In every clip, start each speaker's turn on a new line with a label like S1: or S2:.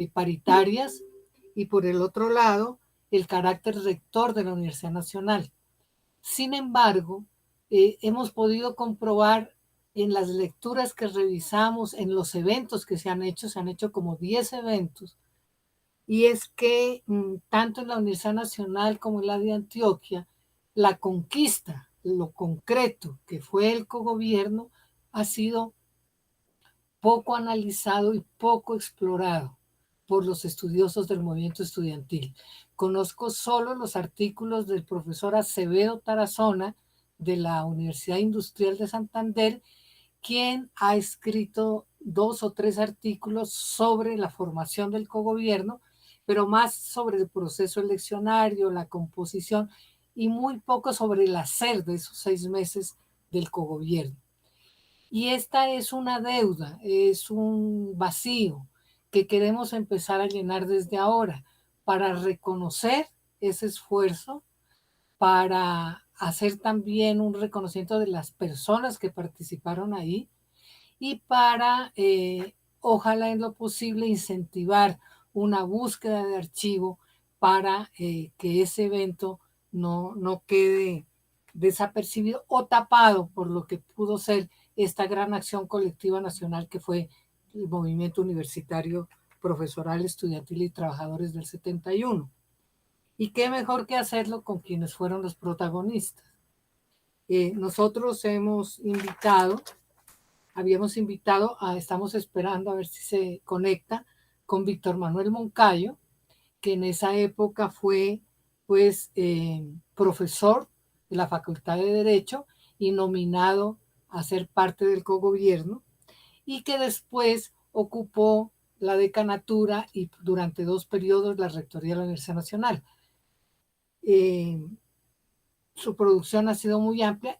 S1: paritarias, y por el otro lado, el carácter rector de la Universidad Nacional. Sin embargo, hemos podido comprobar en las lecturas que revisamos, en los eventos que se han hecho como 10 eventos, y es que tanto en la Universidad Nacional como en la de Antioquia, la conquista, lo concreto que fue el cogobierno, ha sido poco analizado y poco explorado por los estudiosos del movimiento estudiantil. Conozco solo los artículos del profesor Acevedo Tarazona de la Universidad Industrial de Santander, quien ha escrito 2 o 3 artículos sobre la formación del cogobierno, pero más sobre el proceso eleccionario, la composición, y muy poco sobre el hacer de esos 6 meses del cogobierno. Y esta es una deuda, es un vacío que queremos empezar a llenar desde ahora para reconocer ese esfuerzo, para hacer también un reconocimiento de las personas que participaron ahí y para, ojalá en lo posible, incentivar una búsqueda de archivo para que ese evento no quede desapercibido o tapado por lo que pudo ser esta gran acción colectiva nacional que fue el movimiento universitario, profesoral, estudiantil y trabajadores del 71. Y qué mejor que hacerlo con quienes fueron los protagonistas. Nosotros habíamos invitado, estamos esperando a ver si se conecta con Víctor Manuel Moncayo, que en esa época fue pues profesor de la Facultad de Derecho y nominado a ser parte del cogobierno, y que después ocupó la decanatura y durante 2 periodos la rectoría de la Universidad Nacional. Su producción ha sido muy amplia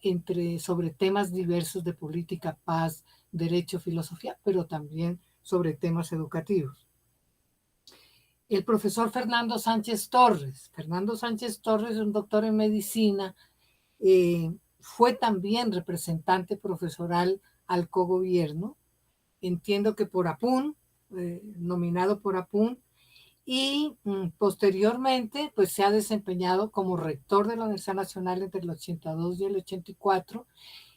S1: sobre temas diversos de política, paz, derecho, filosofía, pero también sobre temas educativos. El profesor Fernando Sánchez Torres. Fernando Sánchez Torres es un doctor en medicina, fue también representante profesoral al cogobierno, entiendo que por APUN, nominado por APUN, y posteriormente pues se ha desempeñado como rector de la Universidad Nacional entre el 82 y el 84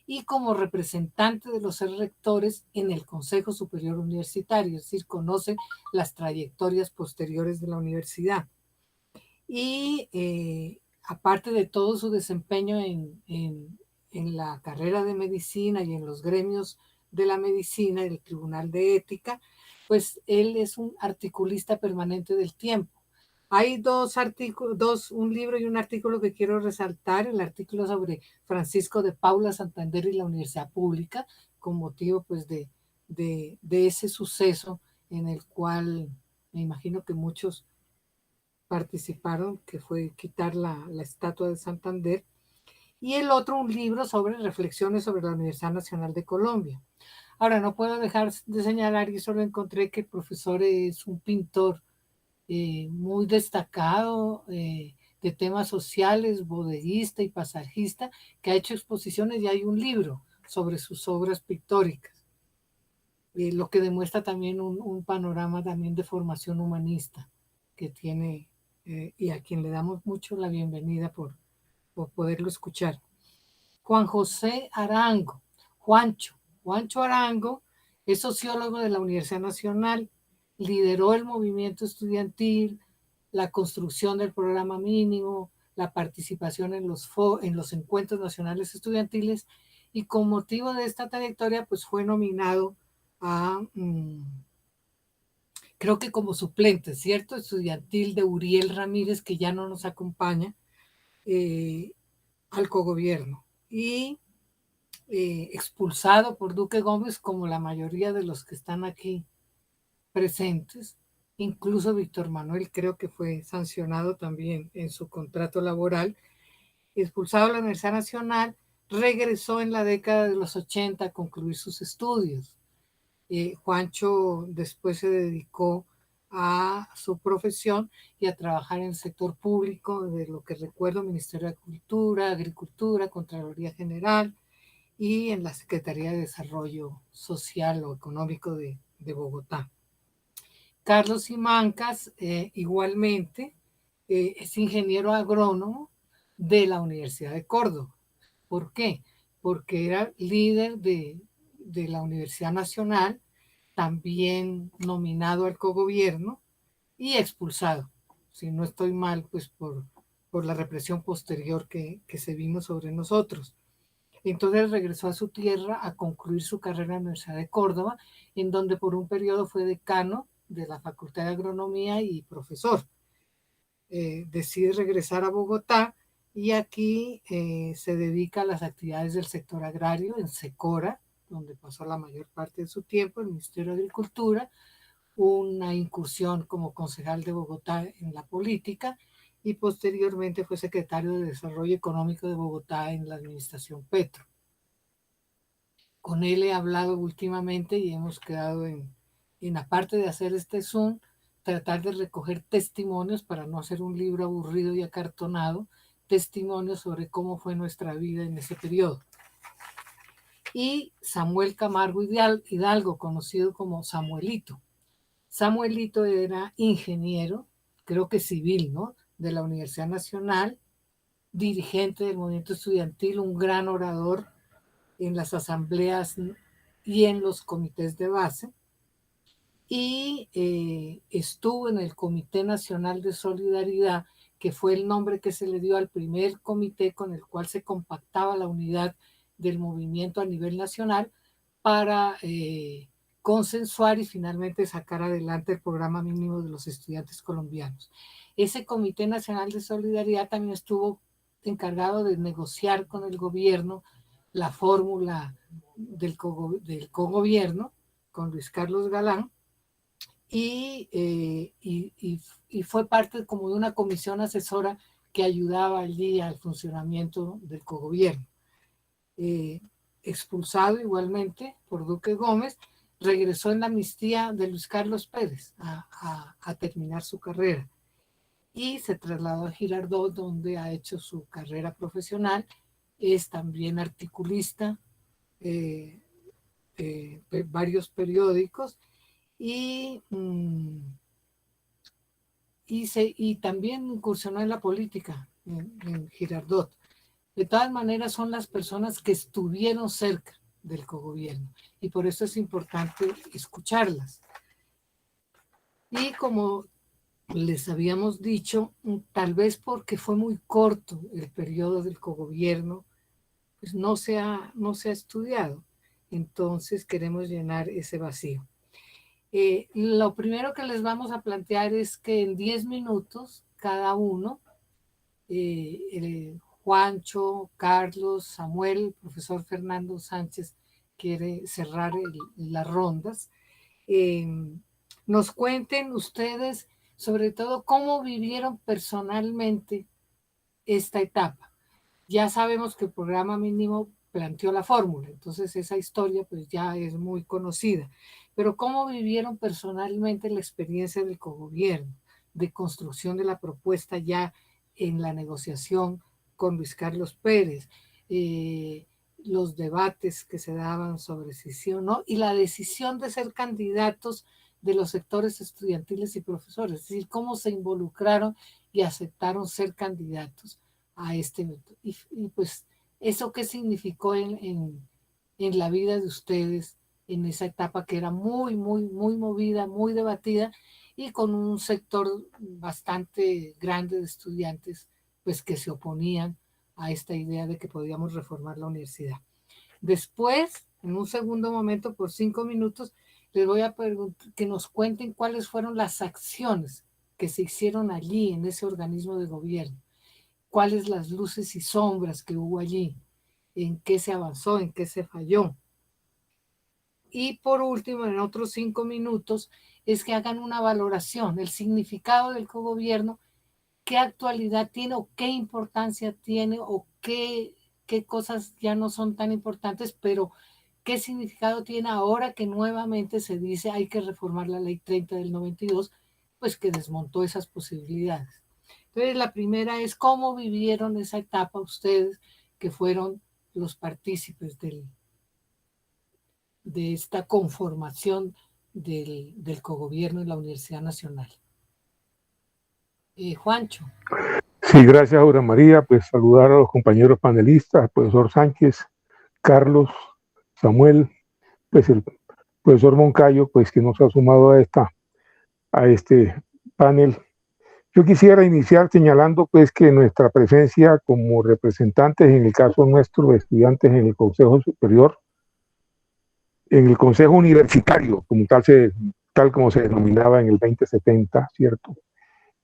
S1: y como representante de los rectores en el Consejo Superior Universitario, es decir, conoce las trayectorias posteriores de la universidad. Y aparte de todo su desempeño en la carrera de medicina y en los gremios de la medicina, el Tribunal de Ética, pues él es un articulista permanente del tiempo. Hay 2 artículos, un libro y un artículo que quiero resaltar, el artículo sobre Francisco de Paula Santander y la Universidad Pública, con motivo pues de ese suceso en el cual me imagino que muchos participaron, que fue quitar la estatua de Santander, y el otro un libro sobre reflexiones sobre la Universidad Nacional de Colombia. Ahora, no puedo dejar de señalar, y solo encontré que el profesor es un pintor muy destacado de temas sociales, bodeguista y pasajista, que ha hecho exposiciones y hay un libro sobre sus obras pictóricas, lo que demuestra también un panorama también de formación humanista que tiene y a quien le damos mucho la bienvenida por poderlo escuchar. Juan José Arango, Juancho Arango es sociólogo de la Universidad Nacional, lideró el movimiento estudiantil, la construcción del programa mínimo, la participación en los encuentros nacionales estudiantiles, y con motivo de esta trayectoria pues fue nominado a, creo que como suplente, ¿cierto? Estudiantil de Uriel Ramírez, que ya no nos acompaña, al cogobierno. Y expulsado por Duque Gómez, como la mayoría de los que están aquí presentes. Incluso Víctor Manuel creo que fue sancionado también en su contrato laboral. Expulsado de la Universidad Nacional, regresó en la década de los 80 a concluir sus estudios. Juancho después se dedicó a su profesión y a trabajar en el sector público, de lo que recuerdo, Ministerio de Cultura, Agricultura, Contraloría General y en la Secretaría de Desarrollo Social o Económico de Bogotá. Carlos Simancas, igualmente, es ingeniero agrónomo de la Universidad de Córdoba. ¿Por qué? Porque era líder de la Universidad Nacional, también nominado al cogobierno y expulsado, si no estoy mal, pues por la represión posterior que se vino sobre nosotros. Entonces regresó a su tierra a concluir su carrera en la Universidad de Córdoba, en donde por un periodo fue decano de la Facultad de Agronomía y profesor. Decide regresar a Bogotá y aquí se dedica a las actividades del sector agrario en Secora, donde pasó la mayor parte de su tiempo, el Ministerio de Agricultura, una incursión como concejal de Bogotá en la política y posteriormente fue secretario de Desarrollo Económico de Bogotá en la administración Petro. Con él he hablado últimamente y hemos quedado en aparte de hacer este Zoom, tratar de recoger testimonios para no hacer un libro aburrido y acartonado, testimonios sobre cómo fue nuestra vida en ese periodo. Y Samuel Camargo Hidalgo, conocido como Samuelito. Samuelito era ingeniero, creo que civil, ¿no? De la Universidad Nacional, dirigente del movimiento estudiantil, un gran orador en las asambleas y en los comités de base. Y estuvo en el Comité Nacional de Solidaridad, que fue el nombre que se le dio al primer comité con el cual se compactaba la unidad del movimiento a nivel nacional para consensuar y finalmente sacar adelante el programa mínimo de los estudiantes colombianos. Ese Comité Nacional de Solidaridad también estuvo encargado de negociar con el gobierno la fórmula del cogobierno con Luis Carlos Galán y fue parte como de una comisión asesora que ayudaba allí al funcionamiento del cogobierno. Expulsado igualmente por Duque Gómez, regresó en la amnistía de Luis Carlos Pérez a terminar su carrera y se trasladó a Girardot, donde ha hecho su carrera profesional. Es también articulista, varios periódicos y, y también incursionó en la política en Girardot. De todas maneras, son las personas que estuvieron cerca del cogobierno y por eso es importante escucharlas. Y como les habíamos dicho, tal vez porque fue muy corto el periodo del cogobierno, pues no se ha estudiado. Entonces queremos llenar ese vacío. Lo primero que les vamos a plantear es que en 10 minutos cada uno, Juancho, Carlos, Samuel, profesor Fernando Sánchez quiere cerrar las rondas, nos cuenten ustedes sobre todo cómo vivieron personalmente esta etapa. Ya sabemos que el programa mínimo planteó la fórmula, entonces esa historia pues ya es muy conocida, pero cómo vivieron personalmente la experiencia del cogobierno, de construcción de la propuesta ya en la negociación con Luis Carlos Pérez, los debates que se daban sobre si sí o no, y la decisión de ser candidatos de los sectores estudiantiles y profesores, es decir, cómo se involucraron y aceptaron ser candidatos a este evento. Y pues, ¿eso qué significó en la vida de ustedes en esa etapa que era muy, muy, muy movida, muy debatida y con un sector bastante grande de estudiantes pues que se oponían a esta idea de que podíamos reformar la universidad? Después, en un segundo momento, por 5 minutos, les voy a preguntar que nos cuenten cuáles fueron las acciones que se hicieron allí en ese organismo de gobierno, cuáles las luces y sombras que hubo allí, en qué se avanzó, en qué se falló. Y por último, en otros 5 minutos, es que hagan una valoración, el significado del cogobierno, qué actualidad tiene o qué importancia tiene o qué cosas ya no son tan importantes, pero qué significado tiene ahora que nuevamente se dice hay que reformar la ley 30 del 92, pues que desmontó esas posibilidades. Entonces, la primera es cómo vivieron esa etapa ustedes que fueron los partícipes de esta conformación del cogobierno en la Universidad Nacional. Juancho.
S2: Sí, gracias, Aura María. Pues saludar a los compañeros panelistas, al profesor Sánchez, Carlos, Samuel, pues el profesor Moncayo, pues que nos ha sumado a este panel. Yo quisiera iniciar señalando pues que nuestra presencia como representantes, en el caso nuestro, estudiantes en el Consejo Superior, en el Consejo Universitario, tal como se denominaba en el 2070, ¿cierto?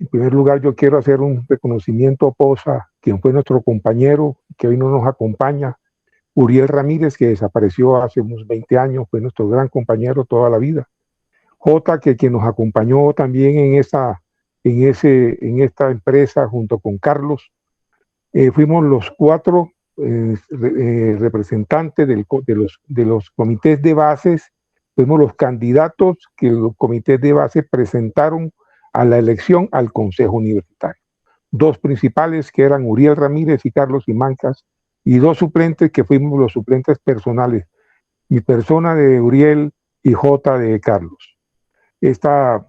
S2: En primer lugar, yo quiero hacer un reconocimiento a Poza, quien fue nuestro compañero, que hoy no nos acompaña, Uriel Ramírez, que desapareció hace unos 20 años, fue nuestro gran compañero toda la vida. J, que quien nos acompañó también en esta empresa junto con Carlos. Fuimos los 4 representantes de los comités de bases, fuimos los candidatos que los comités de base presentaron a la elección al Consejo Universitario. 2 principales, que eran Uriel Ramírez y Carlos Simancas, y 2 suplentes, que fuimos los suplentes personales, mi persona de Uriel y J de Carlos. Esta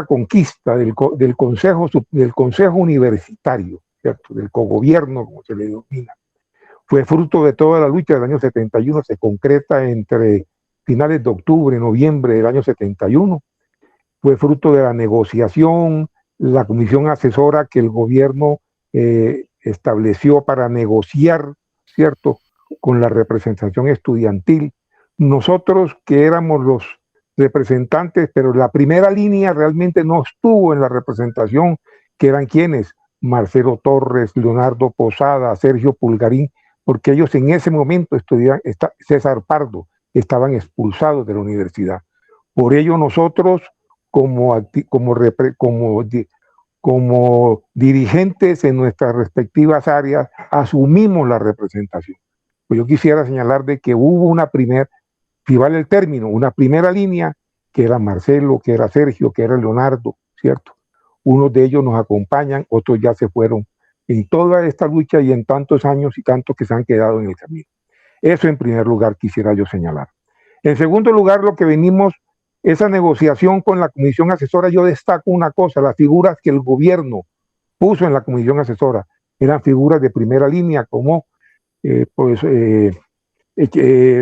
S2: conquista del consejo Universitario, ¿cierto? Del cogobierno, como se le denomina, fue fruto de toda la lucha del año 71, se concreta entre finales de octubre, noviembre del año 71, fue fruto de la negociación, la comisión asesora que el gobierno estableció para negociar, ¿cierto?, con la representación estudiantil. Nosotros, que éramos los representantes, pero la primera línea realmente no estuvo en la representación, que eran quienes, Marcelo Torres, Leonardo Posada, Sergio Pulgarín, porque ellos en ese momento César Pardo, estaban expulsados de la universidad. Por ello nosotros, como dirigentes en nuestras respectivas áreas, asumimos la representación. Pues yo quisiera señalar de que hubo si vale el término, una primera línea, que era Marcelo, que era Sergio, que era Leonardo, ¿cierto? Unos de ellos nos acompañan, otros ya se fueron en toda esta lucha y en tantos años y tantos que se han quedado en el camino. Eso en primer lugar quisiera yo señalar. En segundo lugar, lo que venimos, esa negociación con la comisión asesora, yo destaco una cosa, las figuras que el gobierno puso en la comisión asesora eran figuras de primera línea, como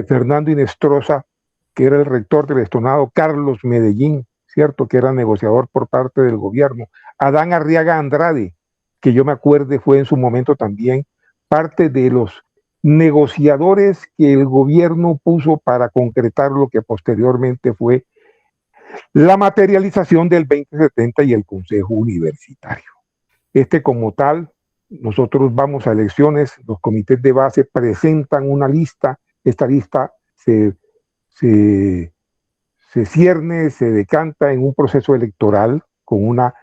S2: Fernando Inestrosa, que era el rector del Estonado, Carlos Medellín, ¿cierto?, que era negociador por parte del gobierno, Adán Arriaga Andrade, que yo me acuerde fue en su momento también parte de los negociadores que el gobierno puso para concretar lo que posteriormente fue la materialización del 2070 y el Consejo Universitario. Como tal, nosotros vamos a elecciones, los comités de base presentan una lista, esta lista se cierne, se decanta en un proceso electoral con una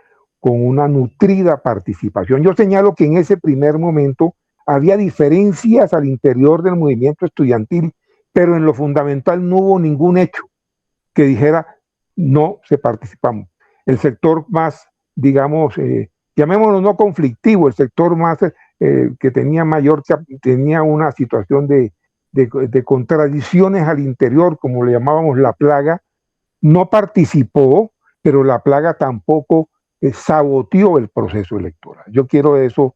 S2: nutrida participación. Yo señalo que en ese primer momento había diferencias al interior del movimiento estudiantil, pero en lo fundamental no hubo ningún hecho que dijera no se participamos. El sector más, digamos, llamémoslo no conflictivo, el sector más que tenía una situación de contradicciones al interior, como le llamábamos la plaga, no participó, pero la plaga tampoco saboteó el proceso electoral. Yo quiero eso,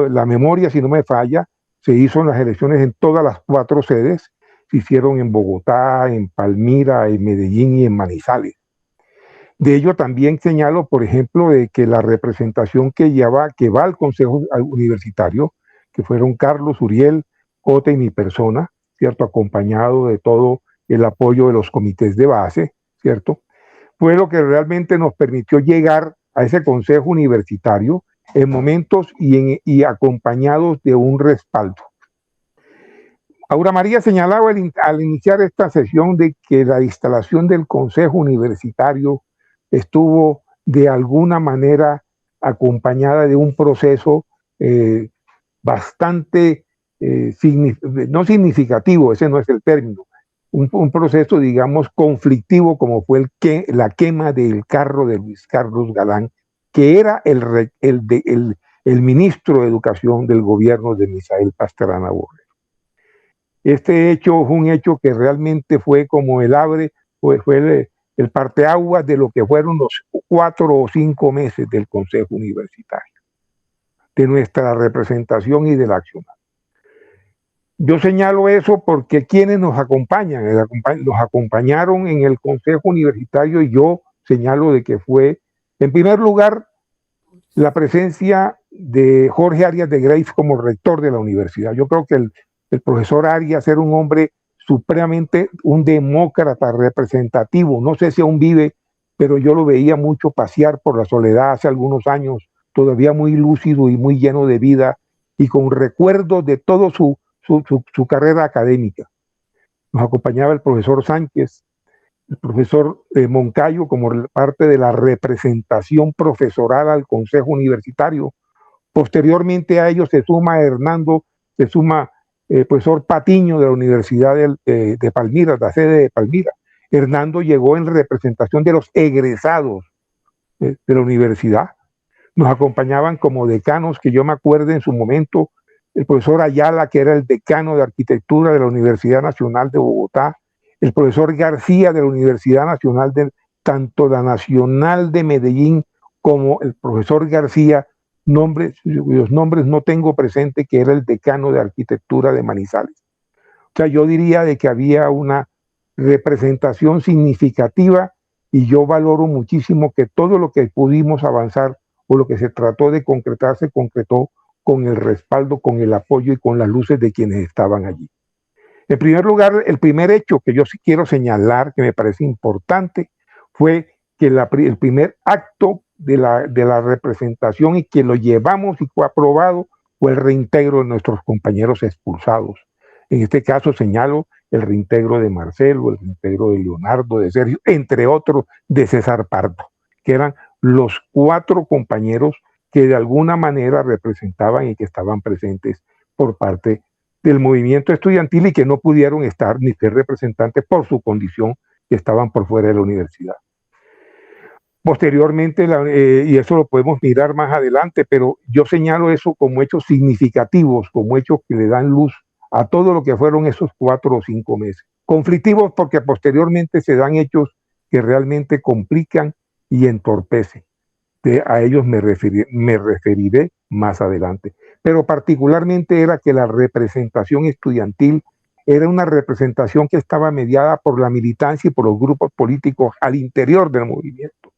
S2: la memoria, si no me falla, se hizo en las elecciones en todas las 4 sedes, se hicieron en Bogotá, en Palmira, en Medellín y en Manizales. De ello también señalo, por ejemplo, de que la representación que va al Consejo Universitario, que fueron Carlos, Uriel, Ota y mi persona, ¿cierto?, acompañado de todo el apoyo de los comités de base, ¿cierto?, fue lo que realmente nos permitió llegar a ese Consejo Universitario en momentos y acompañados de un respaldo. Aura María señalaba al iniciar esta sesión de que la instalación del Consejo Universitario estuvo de alguna manera acompañada de un proceso bastante, no significativo, ese no es el término, un proceso, digamos, conflictivo, como fue la quema del carro de Luis Carlos Galán, que era el ministro de Educación del gobierno de Misael Pastrana Borrero. Este hecho fue un hecho que realmente fue como el abre fue el parteaguas de lo que fueron los 4 o 5 meses del Consejo Universitario, de nuestra representación y de la acción. Yo señalo eso porque quienes nos acompañan, nos acompañaron en el Consejo Universitario, y yo señalo de que fue, en primer lugar, la presencia de Jorge Arias de Grace como rector de la universidad. Yo creo que el profesor Arias era un hombre supremamente un demócrata representativo. No sé si aún vive, pero yo lo veía mucho pasear por la Soledad hace algunos años, todavía muy lúcido y muy lleno de vida y con recuerdos de toda su carrera académica. Nos acompañaba el profesor Sánchez, el profesor Moncayo como parte de la representación profesoral al Consejo Universitario. Posteriormente a ellos se suma Hernando, se suma el profesor Patiño de la Universidad de Palmira, la sede de Palmira. Hernando llegó en representación de los egresados de la universidad. Nos acompañaban como decanos, que yo me acuerdo en su momento, el profesor Ayala, que era el decano de arquitectura de la Universidad Nacional de Bogotá, el profesor García de la Universidad Nacional, tanto la Nacional de Medellín como el profesor García, los nombres no tengo presente, que era el decano de arquitectura de Manizales. O sea, yo diría de que había una representación significativa, y yo valoro muchísimo que todo lo que pudimos avanzar o lo que se trató de concretar se concretó con el respaldo, con el apoyo y con las luces de quienes estaban allí. En primer lugar, el primer hecho que yo sí quiero señalar, que me parece importante, fue que el primer acto de la representación, y que lo llevamos y fue aprobado, fue el reintegro de nuestros compañeros expulsados. En este caso señalo el reintegro de Marcelo, el reintegro de Leonardo, de Sergio, entre otros, de César Pardo, que eran los 4 compañeros que de alguna manera representaban y que estaban presentes por parte del movimiento estudiantil y que no pudieron estar ni ser representantes por su condición, que estaban por fuera de la universidad. Posteriormente, y eso lo podemos mirar más adelante, pero yo señalo eso como hechos significativos, como hechos que le dan luz a todo lo que fueron esos 4 o 5 meses. Conflictivos porque posteriormente se dan hechos que realmente complican y entorpecen. A ellos me referiré más adelante. Pero particularmente era que la representación estudiantil era una representación que estaba mediada por la militancia y por los grupos políticos al interior del movimiento.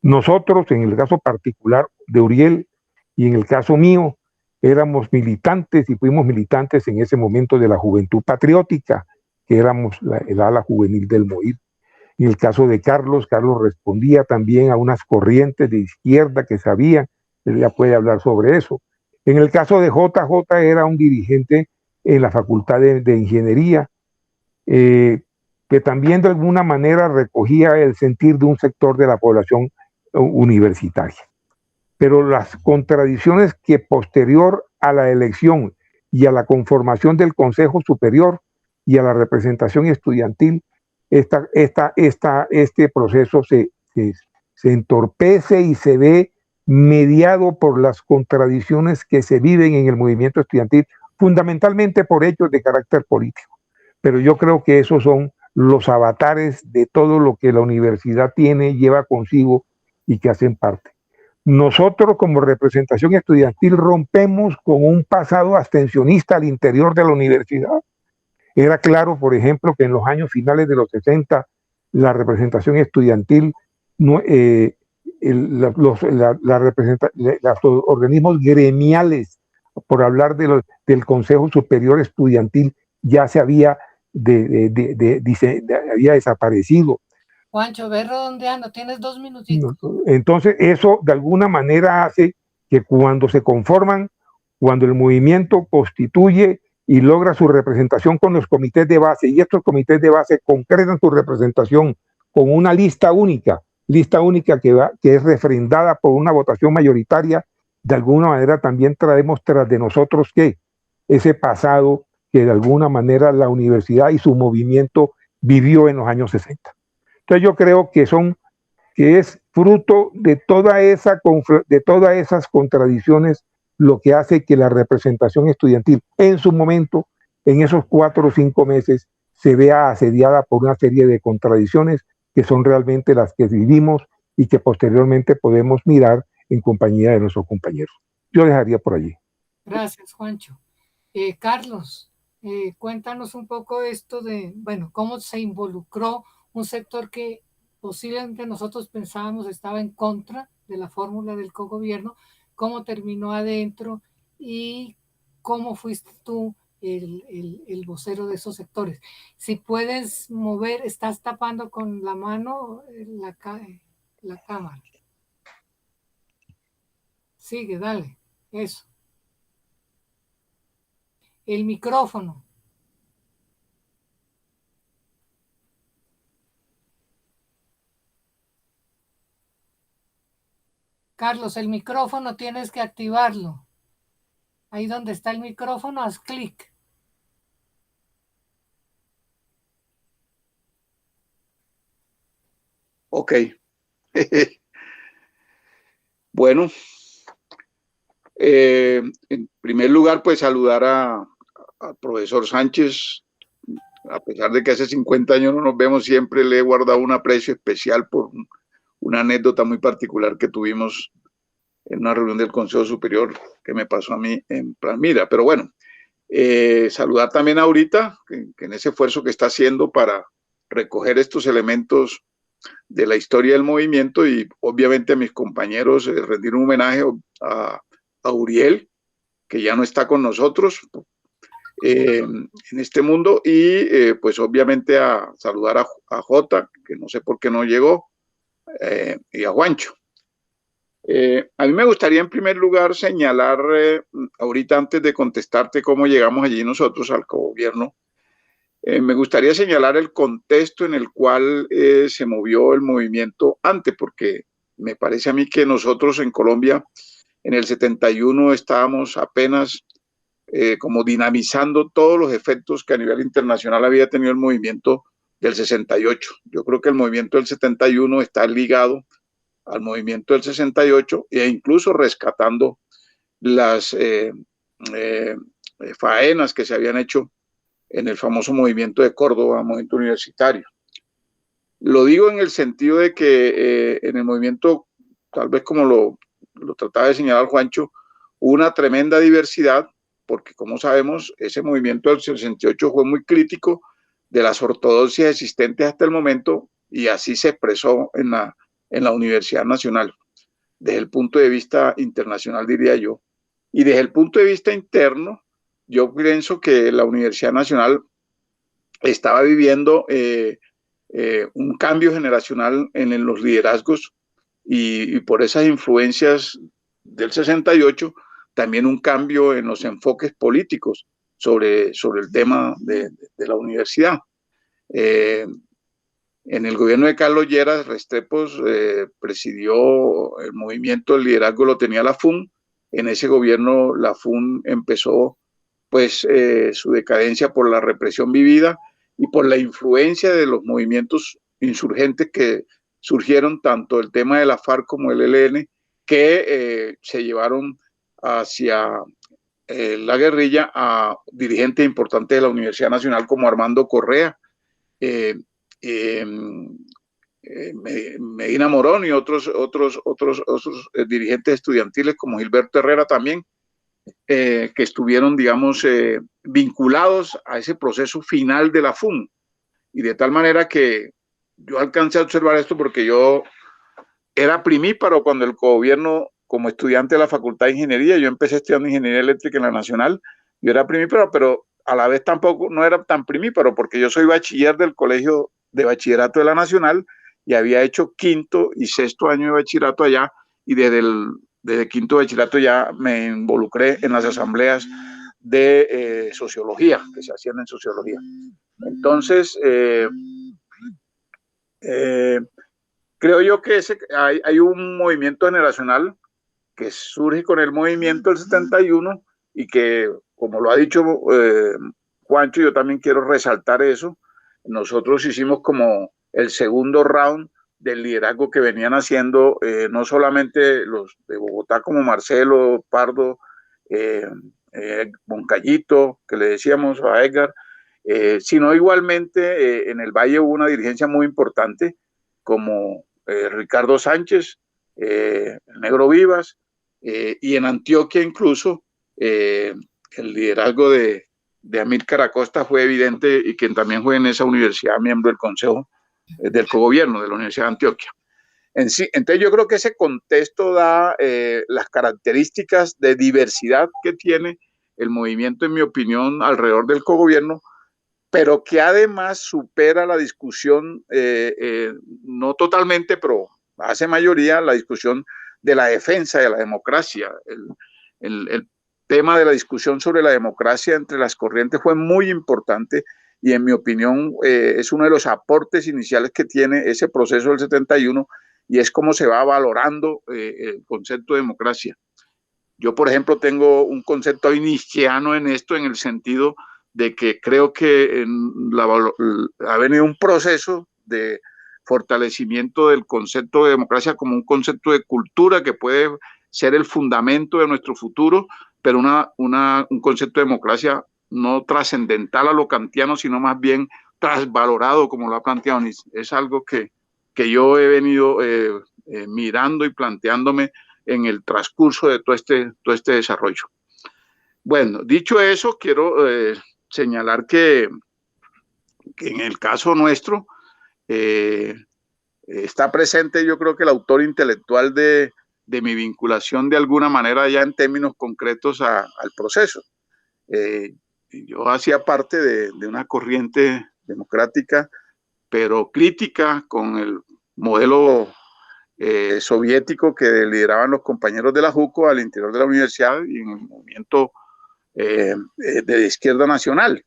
S2: Nosotros, en el caso particular de Uriel y en el caso mío, éramos militantes y fuimos militantes en ese momento de la Juventud Patriótica, que éramos el ala juvenil del MOIR. En el caso de Carlos respondía también a unas corrientes de izquierda que sabían, él ya puede hablar sobre eso. En el caso de JJ era un dirigente en la Facultad de Ingeniería, que también de alguna manera recogía el sentir de un sector de la población universitaria. Pero las contradicciones que posterior a la elección y a la conformación del Consejo Superior y a la representación estudiantil, este proceso se entorpece y se ve mediado por las contradicciones que se viven en el movimiento estudiantil, fundamentalmente por hechos de carácter político. Pero yo creo que esos son los avatares de todo lo que la universidad tiene, lleva consigo y que hacen parte. Nosotros como representación estudiantil rompemos con un pasado abstencionista al interior de la universidad. Era claro, por ejemplo, que en los años finales de los 60 la representación estudiantil, los organismos gremiales, por hablar del Consejo Superior Estudiantil, ya se había desaparecido.
S1: Juancho, ve redondeando, tienes 2 minutitos.
S2: Entonces, eso de alguna manera hace que cuando se conforman, cuando el movimiento constituye y logra su representación con los comités de base, y estos comités de base concretan su representación con una lista única que es refrendada por una votación mayoritaria, de alguna manera también traemos tras de nosotros que ese pasado que de alguna manera la universidad y su movimiento vivió en los años 60. Entonces yo creo que es fruto de todas esas contradicciones lo que hace que la representación estudiantil en su momento, en esos 4 o 5 meses, se vea asediada por una serie de contradicciones que son realmente las que vivimos y que posteriormente podemos mirar en compañía de nuestros compañeros. Yo dejaría por allí.
S1: Gracias, Juancho. Carlos, cuéntanos un poco esto de, bueno, cómo se involucró un sector que posiblemente nosotros pensábamos estaba en contra de la fórmula del cogobierno, cómo terminó adentro y cómo fuiste tú el vocero de esos sectores. Si puedes mover, estás tapando con la mano la cámara. Sigue, dale, eso. El micrófono. Carlos, el micrófono tienes que activarlo. Ahí donde está el micrófono, haz clic.
S3: Ok. Bueno, en primer lugar, pues saludar al profesor Sánchez. A pesar de que hace 50 años no nos vemos, siempre le he guardado un aprecio especial por una anécdota muy particular que tuvimos en una reunión del Consejo Superior que me pasó a mí en Palmira. Pero bueno, saludar también a Aurita, que en ese esfuerzo que está haciendo para recoger estos elementos de la historia del movimiento, y obviamente a mis compañeros, rendir un homenaje a Uriel, que ya no está con nosotros en este mundo, y pues obviamente a saludar a Jota, que no sé por qué no llegó, y a Juancho. A mí me gustaría en primer lugar señalar, ahorita antes de contestarte cómo llegamos allí nosotros al cogobierno, me gustaría señalar el contexto en el cual se movió el movimiento antes, porque me parece a mí que nosotros en Colombia en el 71 estábamos apenas como dinamizando todos los efectos que a nivel internacional había tenido el movimiento del 68. Yo creo que el movimiento del 71 está ligado al movimiento del 68 e incluso rescatando las faenas que se habían hecho en el famoso movimiento de Córdoba, movimiento universitario. Lo digo en el sentido de que en el movimiento, tal vez como lo trataba de señalar Juancho, hubo una tremenda diversidad, porque como sabemos, ese movimiento del 68 fue muy crítico de las ortodoxias existentes hasta el momento, y así se expresó en la Universidad Nacional, desde el punto de vista internacional, diría yo. Y desde el punto de vista interno, yo pienso que la Universidad Nacional estaba viviendo un cambio generacional en los liderazgos, y por esas influencias del 68, también un cambio en los enfoques políticos sobre el tema de la universidad. En el gobierno de Carlos Lleras Restrepo presidió el movimiento, el liderazgo lo tenía la FUN. En ese gobierno la FUN empezó pues su decadencia por la represión vivida y por la influencia de los movimientos insurgentes que surgieron, tanto el tema de la FARC como el ELN, que se llevaron hacia la guerrilla a dirigentes importantes de la Universidad Nacional como Armando Correa, Medina Morón y otros dirigentes estudiantiles como Gilberto Herrera también, que estuvieron, digamos, vinculados a ese proceso final de la FUN. Y de tal manera que yo alcancé a observar esto porque yo era primíparo cuando el gobierno, como estudiante de la Facultad de Ingeniería, yo empecé estudiando Ingeniería Eléctrica en la Nacional, yo era primíparo, pero a la vez tampoco no era tan primíparo, porque yo soy bachiller del Colegio de Bachillerato de la Nacional y había hecho quinto y sexto año de bachillerato allá, y desde quinto de bachillerato ya me involucré en las asambleas de sociología, que se hacían en sociología. Entonces, creo yo que hay un movimiento generacional que surge con el movimiento del 71 y que, como lo ha dicho Juancho, yo también quiero resaltar eso. Nosotros hicimos como el segundo round del liderazgo que venían haciendo no solamente los de Bogotá como Marcelo Pardo, Moncayito, que le decíamos a Edgar, sino igualmente en el Valle hubo una dirigencia muy importante como Ricardo Sánchez, el Negro Vivas, y en Antioquia incluso el liderazgo de Amílcar Acosta fue evidente, y quien también fue en esa universidad miembro del Consejo del Cogobierno de la Universidad de Antioquia. Entonces yo creo que ese contexto da las características de diversidad que tiene el movimiento, en mi opinión, alrededor del cogobierno, pero que además supera la discusión, no totalmente, pero hace mayoría la discusión de la defensa de la democracia. El tema de la discusión sobre la democracia entre las corrientes fue muy importante, y en mi opinión es uno de los aportes iniciales que tiene ese proceso del 71, y es cómo se va valorando el concepto de democracia. Yo, por ejemplo, tengo un concepto nietzscheano en esto, en el sentido de que creo que ha venido un proceso de fortalecimiento del concepto de democracia como un concepto de cultura que puede ser el fundamento de nuestro futuro, pero un concepto de democracia no trascendental a lo kantiano, sino más bien trasvalorado, como lo ha planteado Nietzsche. Es algo que yo he venido mirando y planteándome en el transcurso de todo este desarrollo. Bueno, dicho eso, quiero señalar que en el caso nuestro está presente, yo creo que el autor intelectual de mi vinculación de alguna manera ya en términos concretos al proceso. Yo hacía parte de una corriente democrática, pero crítica con el modelo soviético que lideraban los compañeros de la JUCO al interior de la universidad y en el movimiento de izquierda nacional.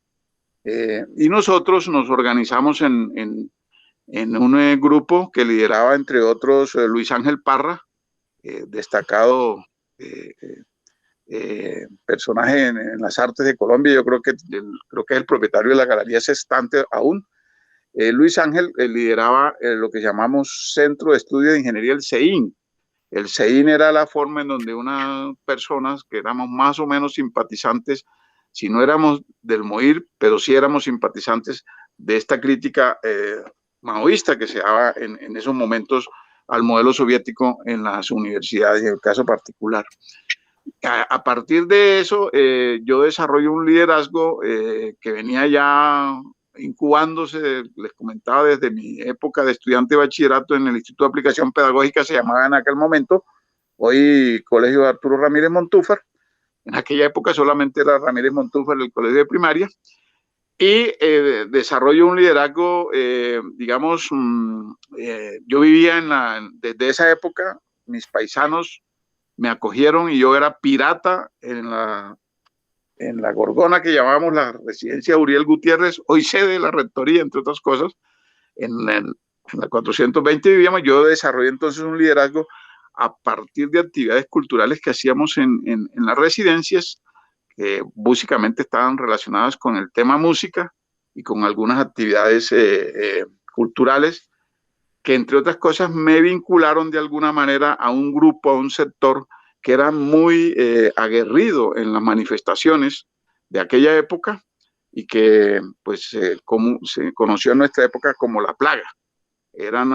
S3: Y nosotros nos organizamos en un grupo que lideraba, entre otros, Luis Ángel Parra, destacado personaje en las artes de Colombia. Yo creo que es el propietario de la Galería Sextante aún. Luis Ángel lideraba lo que llamamos Centro de Estudio de Ingeniería, el CEIN. El CEIN era la forma en donde unas personas que éramos más o menos simpatizantes, si no éramos del MOIR, pero sí éramos simpatizantes de esta crítica maoísta que se daba en esos momentos al modelo soviético en las universidades, en el caso particular. A partir de eso, yo desarrollo un liderazgo que venía ya incubándose, les comentaba, desde mi época de estudiante de bachillerato en el Instituto de Aplicación Pedagógica, se llamaba en aquel momento, hoy Colegio Arturo Ramírez Montúfar. En aquella época solamente era Ramírez Montúfar el colegio de primaria, y desarrollo un liderazgo, digamos, yo vivía desde esa época, mis paisanos me acogieron y yo era pirata en la Gorgona que llamábamos la residencia Uriel Gutiérrez, hoy sede de la rectoría, entre otras cosas. En la 420 vivíamos. Yo desarrollé entonces un liderazgo a partir de actividades culturales que hacíamos en las residencias, que básicamente estaban relacionadas con el tema música y con algunas actividades culturales que, entre otras cosas, me vincularon de alguna manera a un grupo, a un sector que era muy aguerrido en las manifestaciones de aquella época y que pues se conoció en nuestra época como la plaga. Eran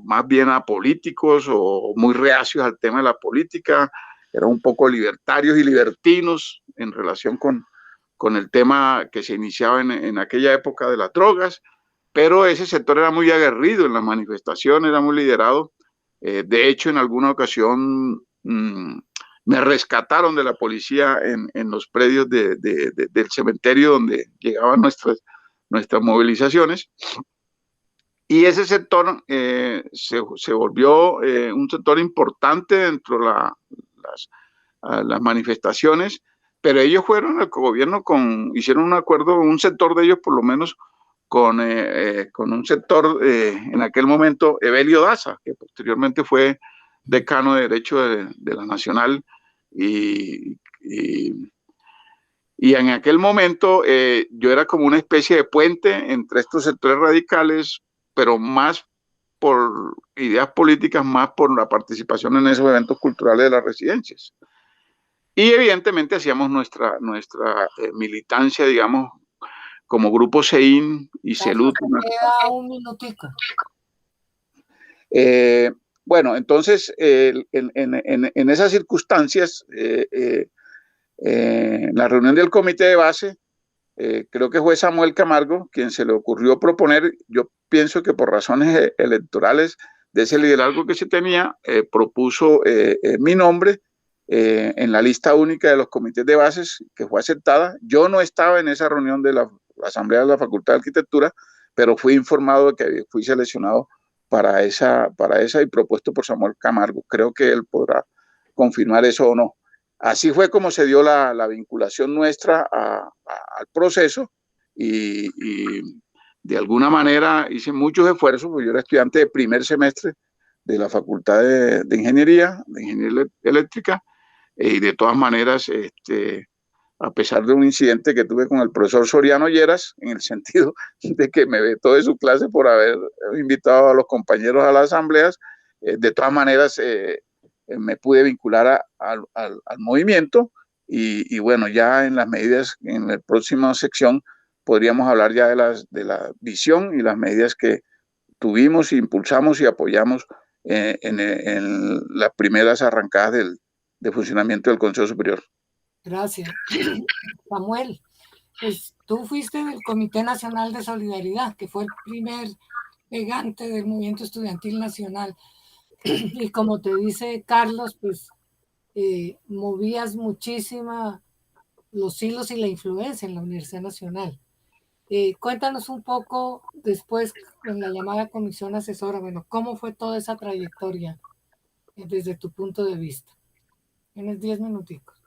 S3: más bien apolíticos o muy reacios al tema de la política, eran un poco libertarios y libertinos en relación con el tema que se iniciaba en aquella época de las drogas, pero ese sector era muy aguerrido en la manifestación, era muy liderado. De hecho, en alguna ocasión me rescataron de la policía en los predios del cementerio donde llegaban nuestras movilizaciones. Y ese sector se volvió un sector importante dentro de las manifestaciones, pero ellos fueron al gobierno hicieron un acuerdo, un sector de ellos por lo menos, con un sector en aquel momento, Evelio Daza, que posteriormente fue decano de Derecho de la Nacional, y en aquel momento yo era como una especie de puente entre estos sectores radicales, pero más por ideas políticas, más por la participación en esos eventos culturales de las residencias. Y evidentemente hacíamos nuestra militancia, digamos, como Grupo SEIN y CELUT.
S1: Queda un minutico.
S3: Bueno, entonces, en esas circunstancias, en la reunión del comité de base, creo que fue Samuel Camargo quien se le ocurrió proponer, yo pienso que por razones electorales de ese liderazgo que se tenía, propuso mi nombre en la lista única de los comités de bases, que fue aceptada. Yo no estaba en esa reunión de la Asamblea de la Facultad de Arquitectura, pero fui informado de que fui seleccionado para esa y propuesto por Samuel Camargo. Creo que él podrá confirmar eso o no. Así fue como se dio la vinculación nuestra al proceso y de alguna manera hice muchos esfuerzos, porque yo era estudiante de primer semestre de la Facultad de Ingeniería Eléctrica, y de todas maneras, a pesar de un incidente que tuve con el profesor Soriano Lleras, en el sentido de que me vetó de su clase por haber invitado a los compañeros a las asambleas, de todas maneras me pude vincular al movimiento y bueno, ya en las medidas, en la próxima sección, podríamos hablar ya de la visión y las medidas que tuvimos, impulsamos y apoyamos en las primeras arrancadas de funcionamiento del Consejo Superior.
S1: Gracias. Samuel, pues tú fuiste del Comité Nacional de Solidaridad, que fue el primer pegante del movimiento estudiantil nacional. Y como te dice Carlos, pues movías muchísima los hilos y la influencia en la Universidad Nacional. Cuéntanos un poco después en la llamada comisión asesora, bueno, ¿cómo fue toda esa trayectoria desde tu punto de vista? Tienes 10 minuticos.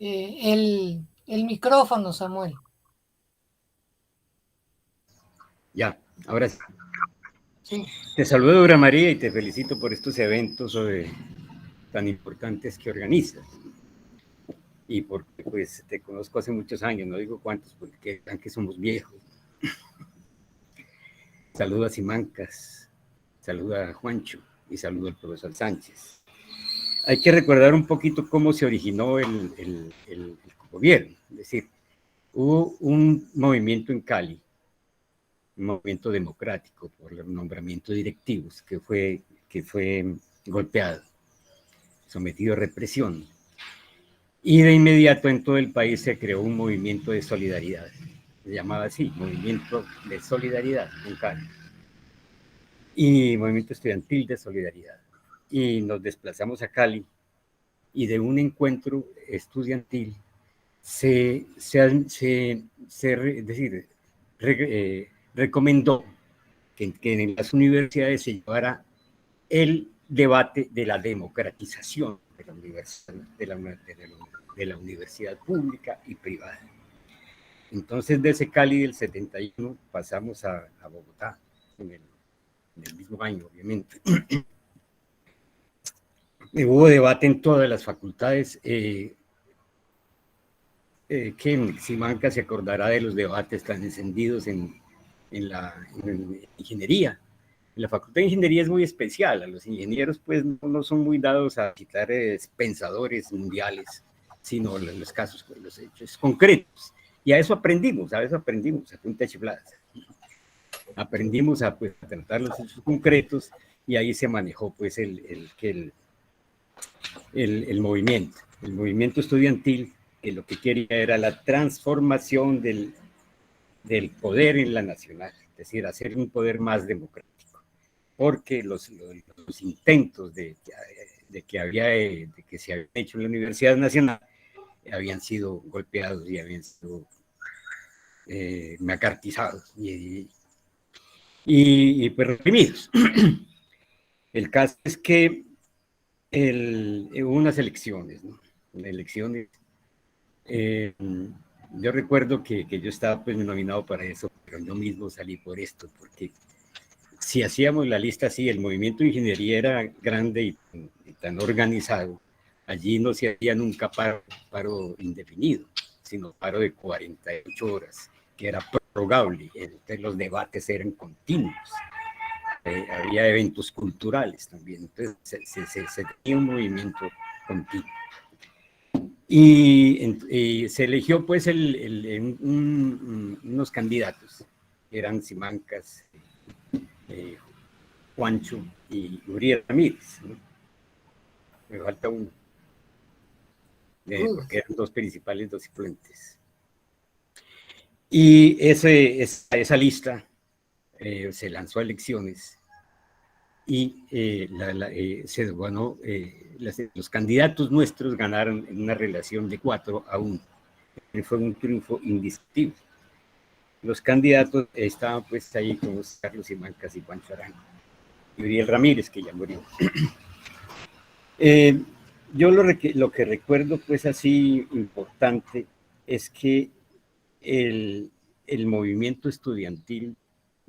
S1: El micrófono, Samuel.
S4: Ya, ahora sí.
S1: Sí.
S4: Te saludo, Dora María, y te felicito por estos eventos tan importantes que organizas. Y porque pues te conozco hace muchos años, no digo cuántos, porque crean que somos viejos. Saludo a Simancas, saludo a Juancho y saludo al profesor Sánchez. Hay que recordar un poquito cómo se originó el gobierno. Es decir, hubo un movimiento en Cali, un movimiento democrático por el nombramiento de directivos que fue golpeado, sometido a represión. Y de inmediato en todo el país se creó un movimiento de solidaridad, se llamaba así, Movimiento de Solidaridad en Cali, y Movimiento Estudiantil de Solidaridad. Y nos desplazamos a Cali, y de un encuentro estudiantil recomendó que en las universidades se llevara el debate de la democratización de la universidad pública y privada. Entonces, de ese Cali del 71 pasamos a Bogotá, en el mismo año, obviamente. Hubo debate en todas las facultades. Que Simancas se acordará de los debates tan encendidos en ingeniería. En la Facultad de Ingeniería es muy especial. A los ingenieros pues no son muy dados a citar pensadores mundiales, sino los casos, los hechos concretos. Y a eso aprendimos, a punta de chifladas. Aprendimos a tratar los hechos concretos y ahí se manejó pues el movimiento estudiantil, que lo que quería era la transformación del poder en la nacional, es decir, hacer un poder más democrático, porque los intentos de que se habían hecho en la Universidad Nacional habían sido golpeados y habían sido macartizados y pues reprimidos. El caso es que hubo unas elecciones, ¿no? Yo recuerdo que yo estaba pues nominado para eso, pero yo mismo salí por esto, porque si hacíamos la lista así, el movimiento de ingeniería era grande y tan organizado, allí no se hacía nunca paro indefinido, sino paro de 48 horas, que era prorrogable. Entonces los debates eran continuos. Había eventos culturales también, entonces se tenía un movimiento continuo. Y se eligió pues unos candidatos, que eran Simancas, Juancho y Uriel Ramírez, ¿no? Me falta uno, porque eran dos principales, dos suplentes. Y esa lista se lanzó a elecciones y se ganó, los candidatos nuestros ganaron en una relación de 4-1. Fue un triunfo indiscutible. Los candidatos estaban pues ahí como Carlos Simancas y Juancho Arango y Uriel Ramírez, que ya murió. Yo lo que recuerdo pues así importante es que el movimiento estudiantil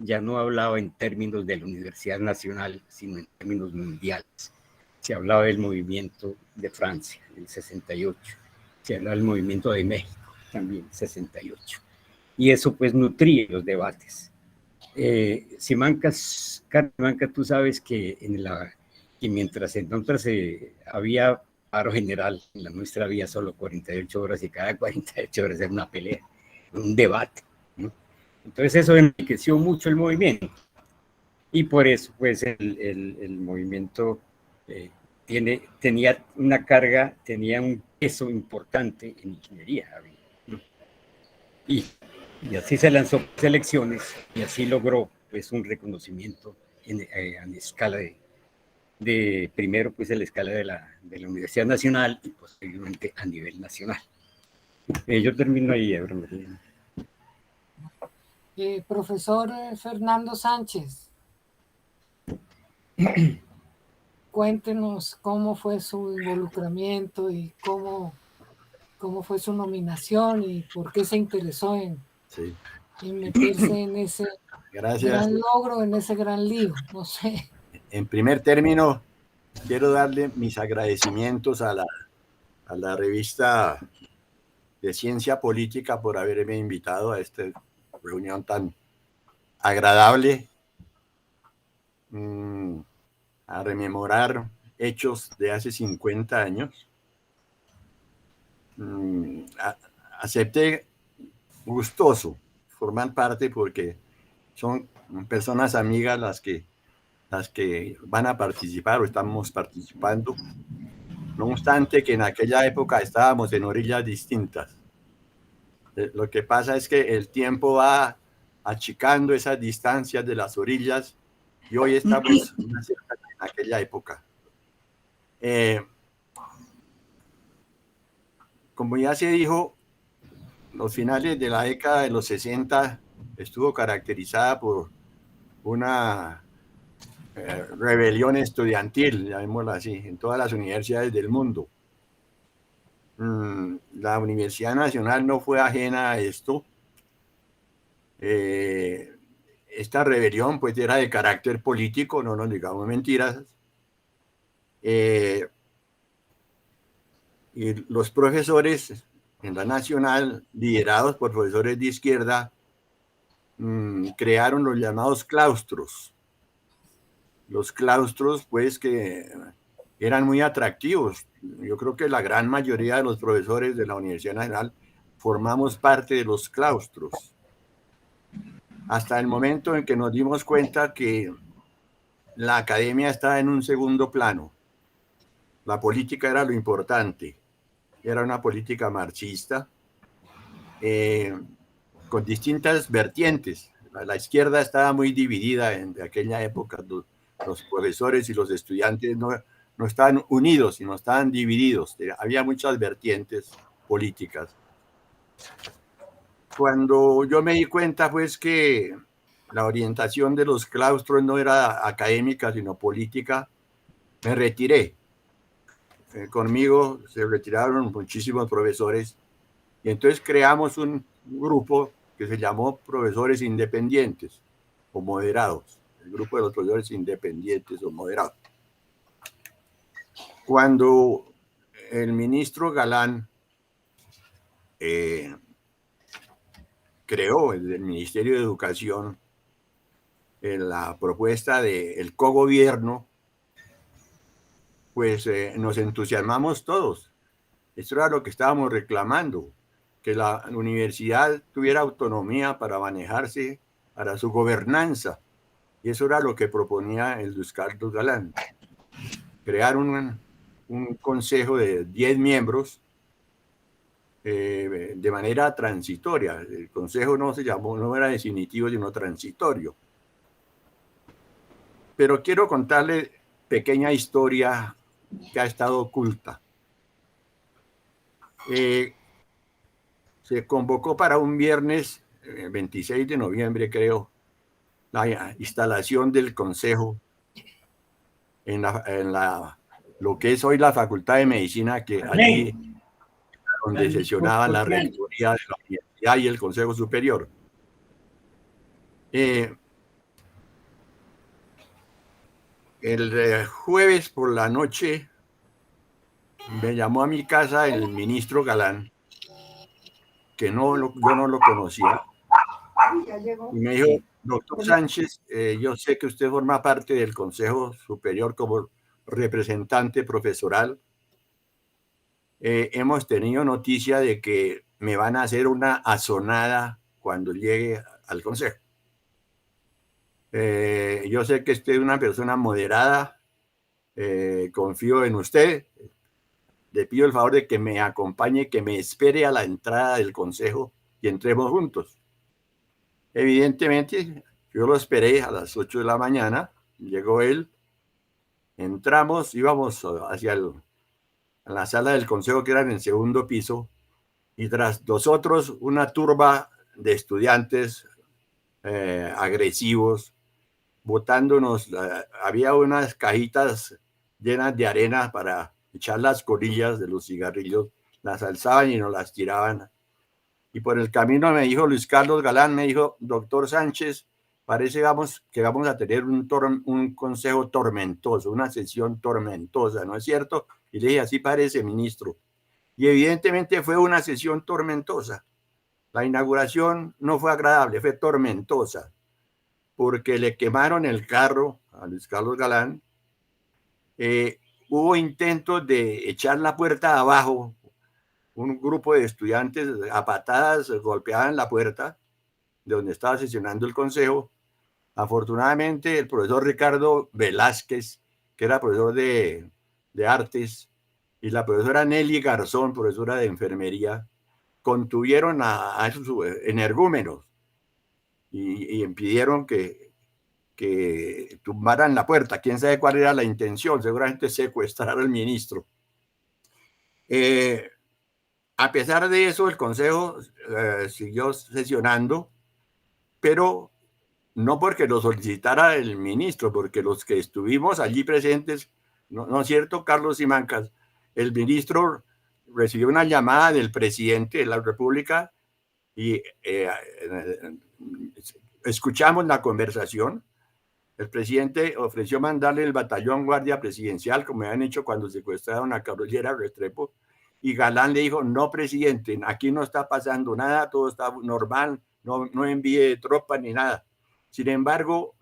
S4: ya no hablaba en términos de la Universidad Nacional, sino en términos mundiales. Se hablaba del movimiento de Francia, el 68. Se hablaba del movimiento de México, también 68. Y eso pues nutría los debates. Simancas, tú sabes que mientras en otras había paro general, en la nuestra había solo 48 horas y cada 48 horas era una pelea, un debate, ¿no? Entonces eso enriqueció mucho el movimiento y por eso pues el movimiento tenía una carga, tenía un peso importante en ingeniería, ¿no? Y así se lanzó elecciones y así logró pues un reconocimiento en escala de primero pues en la escala de la Universidad Nacional y posteriormente a nivel nacional. Yo termino ahí, Abraham.
S1: Profesor Fernando Sánchez, cuéntenos cómo fue su involucramiento y cómo fue su nominación y por qué se interesó en meterse en ese gran logro, en ese gran lío, no sé.
S5: En primer término, quiero darle mis agradecimientos a la revista de Ciencia Política por haberme invitado a esta reunión tan agradable, a rememorar hechos de hace 50 años. Acepté gustoso formar parte porque son personas amigas las que van a participar o estamos participando, no obstante que en aquella época estábamos en orillas distintas. Lo que pasa es que el tiempo va achicando esas distancias de las orillas y hoy estamos más cerca en aquella época. Como ya se dijo, los finales de la década de los 60 estuvo caracterizada por una rebelión estudiantil, llamémoslo así, en todas las universidades del mundo. La Universidad Nacional no fue ajena a esto. Esta rebelión pues era de carácter político, no nos digamos mentiras. Y los profesores en la Nacional, liderados por profesores de izquierda, crearon los llamados claustros. Los claustros, pues, que eran muy atractivos. Yo creo que la gran mayoría de los profesores de la Universidad Nacional formamos parte de los claustros. Hasta el momento en que nos dimos cuenta que la academia estaba en un segundo plano. La política era lo importante. Era una política marxista, con distintas vertientes. La izquierda estaba muy dividida en aquella época. Los profesores y los estudiantes no estaban unidos, sino estaban divididos. Había muchas vertientes políticas. Cuando yo me di cuenta, pues, que la orientación de los claustros no era académica, sino política, me retiré. Conmigo se retiraron muchísimos profesores y entonces creamos un grupo que se llamó Profesores Independientes o Moderados, el grupo de los profesores independientes o moderados. Cuando el ministro Galán creó el Ministerio de Educación en la propuesta del cogobierno, pues nos entusiasmamos todos. Eso era lo que estábamos reclamando, que la universidad tuviera autonomía para manejarse, para su gobernanza. Y eso era lo que proponía el Luis Carlos Galán. Crear un consejo de 10 miembros de manera transitoria. El consejo no se llamó, no era definitivo, sino transitorio. Pero quiero contarle pequeña historia que ha estado oculta. Se convocó para un viernes 26 de noviembre, creo, la instalación del consejo en lo que es hoy la Facultad de Medicina, que allí donde sesionaban la rectoría de la universidad y el Consejo Superior. El jueves por la noche me llamó a mi casa el ministro Galán, que yo no lo conocía, y me dijo: doctor Sánchez, yo sé que usted forma parte del Consejo Superior como representante profesoral. Hemos tenido noticia de que me van a hacer una azonada cuando llegue al Consejo. Yo sé que usted es una persona moderada, confío en usted. Le pido el favor de que me acompañe, que me espere a la entrada del consejo y entremos juntos. Evidentemente, yo lo esperé a las 8 de la mañana, llegó él, entramos, íbamos hacia la sala del consejo, que era en el segundo piso, y tras nosotros una turba de estudiantes agresivos, botándonos. Había unas cajitas llenas de arena para echar las colillas de los cigarrillos, las alzaban y nos las tiraban. Y por el camino me dijo Luis Carlos Galán, me dijo: doctor Sánchez, parece que vamos a tener un consejo tormentoso, una sesión tormentosa, ¿no es cierto? Y le dije: así parece, ministro. Y evidentemente fue una sesión tormentosa. La inauguración no fue agradable, fue tormentosa, porque le quemaron el carro a Luis Carlos Galán. Hubo intentos de echar la puerta abajo. Un grupo de estudiantes a patadas golpeaban la puerta de donde estaba sesionando el consejo. Afortunadamente, el profesor Ricardo Velázquez, que era profesor de artes, y la profesora Nelly Garzón, profesora de enfermería, contuvieron a esos energúmenos y impidieron que tumbaran la puerta. Quién sabe cuál era la intención, seguramente secuestrar al ministro. A pesar de eso, el consejo siguió sesionando, pero no porque lo solicitara el ministro, porque los que estuvimos allí presentes, ¿no es cierto, Carlos Simancas? El ministro recibió una llamada del presidente de la República y escuchamos la conversación. El presidente ofreció mandarle el batallón guardia presidencial, como habían hecho cuando secuestraron a Carolina Restrepo, y Galán le dijo: no, presidente, aquí no está pasando nada, todo está normal, no envíe tropas ni nada. Sin embargo,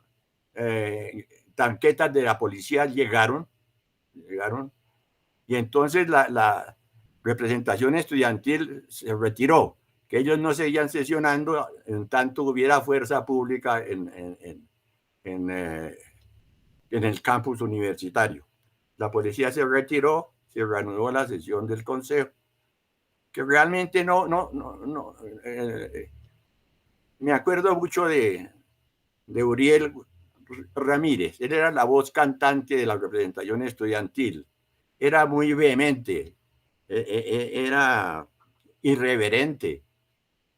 S5: tanquetas de la policía llegaron, y entonces la representación estudiantil se retiró, que ellos no seguían sesionando en tanto hubiera fuerza pública en el campus universitario. La policía se retiró, se reanudó la sesión del consejo, que realmente me acuerdo mucho de Uriel Ramírez. Él era la voz cantante de la representación estudiantil. Era muy vehemente, era irreverente,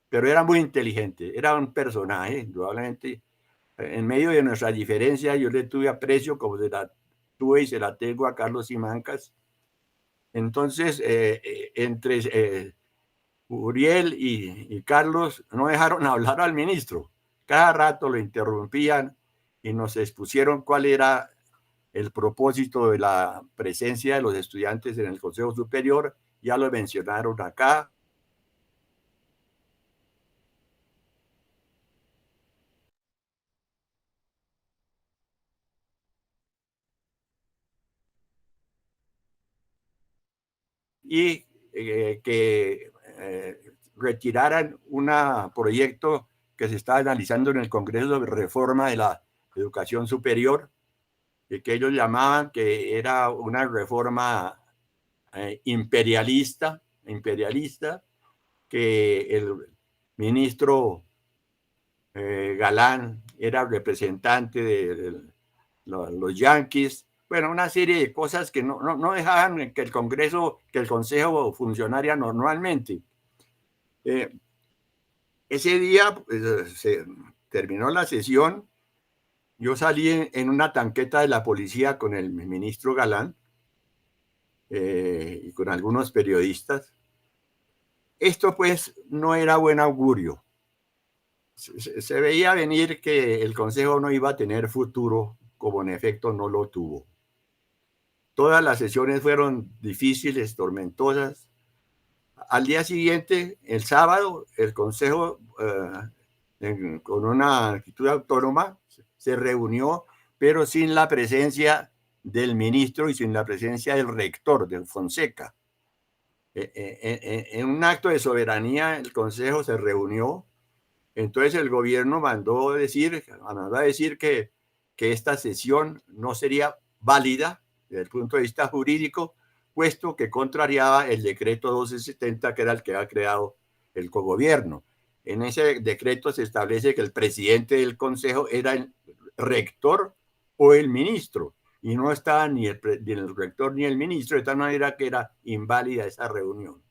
S5: pero era muy inteligente. Era un personaje, indudablemente. En medio de nuestra diferencia, yo le tuve aprecio, como se la tuve y se la tengo a Carlos Simancas. Entonces, entre Uriel y Carlos no dejaron hablar al ministro. Cada rato lo interrumpían y nos expusieron cuál era el propósito de la presencia de los estudiantes en el Consejo Superior. Ya lo mencionaron acá. Y que retiraran un proyecto que se estaba analizando en el Congreso sobre reforma de la educación superior, que ellos llamaban que era una reforma imperialista, que el ministro Galán era representante de los yanquis. Bueno, una serie de cosas que no dejaban que el Consejo funcionara normalmente. Ese día se terminó la sesión. Yo salí en una tanqueta de la policía con el ministro Galán y con algunos periodistas. Esto pues no era buen augurio. Se veía venir que el Consejo no iba a tener futuro, como en efecto no lo tuvo. Todas las sesiones fueron difíciles, tormentosas. Al día siguiente, el sábado, el Consejo, con una actitud autónoma, se reunió, pero sin la presencia del ministro y sin la presencia del rector, del Fonseca. En un acto de soberanía, el Consejo se reunió. Entonces el gobierno mandó a decir que esta sesión no sería válida desde el punto de vista jurídico, puesto que contrariaba el decreto 1270, que era el que ha creado el cogobierno. En ese decreto se establece que el presidente del Consejo era el rector o el ministro, y no estaba ni el rector ni el ministro, de tal manera que era inválida esa reunión.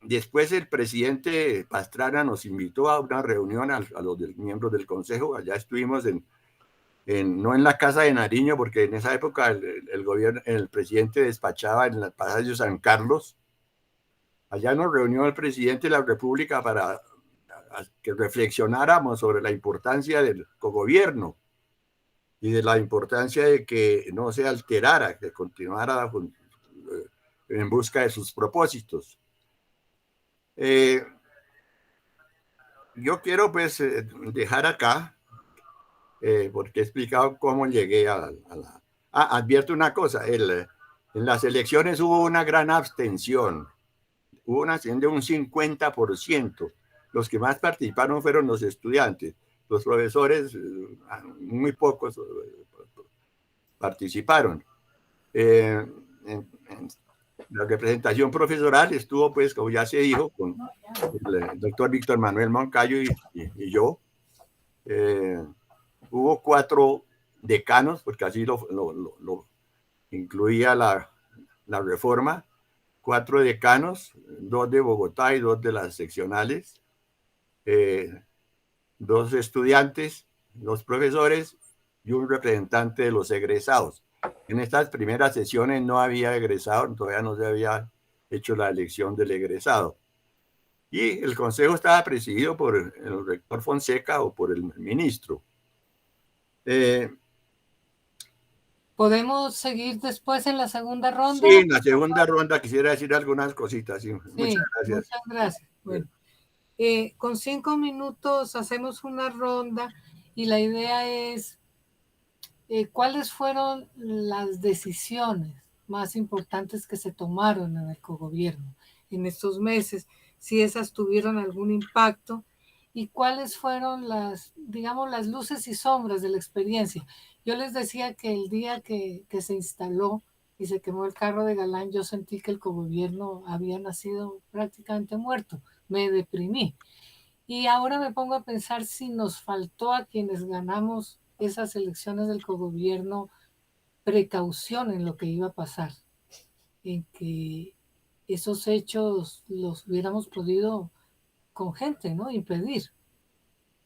S5: Después el presidente Pastrana nos invitó a una reunión a los miembros del Consejo. Allá estuvimos no en la Casa de Nariño, porque en esa época el presidente despachaba en el Palacio San Carlos. Allá nos reunió el presidente de la República para que reflexionáramos sobre la importancia del cogobierno y de la importancia de que no se alterara, que continuara en busca de sus propósitos. Yo quiero pues dejar acá, porque he explicado cómo llegué a la... advierto una cosa, en las elecciones hubo una gran abstención, hubo una abstención de un 50%. Los que más participaron fueron los estudiantes. Los profesores, muy pocos participaron. La representación profesoral estuvo, pues, como ya se dijo, con el doctor Víctor Manuel Moncayo y yo. Hubo 4 decanos, porque así lo incluía la reforma, 4 decanos, 2 de Bogotá y 2 de las seccionales, 2 estudiantes, 2 profesores y un representante de los egresados. En estas primeras sesiones no había egresado, todavía no se había hecho la elección del egresado. Y el Consejo estaba presidido por el rector Fonseca o por el ministro.
S1: ¿Podemos seguir después en la segunda ronda?
S5: Sí, en la segunda ronda quisiera decir algunas cositas. Sí. Muchas gracias.
S1: Muchas gracias. Bueno, con 5 minutos hacemos una ronda y la idea es ¿cuáles fueron las decisiones más importantes que se tomaron en el cogobierno en estos meses? Si esas tuvieron algún impacto y cuáles fueron digamos, las luces y sombras de la experiencia. Yo les decía que el día que se instaló y se quemó el carro de Galán, yo sentí que el cogobierno había nacido prácticamente muerto. Me deprimí. Y ahora me pongo a pensar si nos faltó a quienes ganamos esas elecciones del cogobierno precaución en lo que iba a pasar, en que esos hechos los hubiéramos podido con gente, ¿no? Impedir.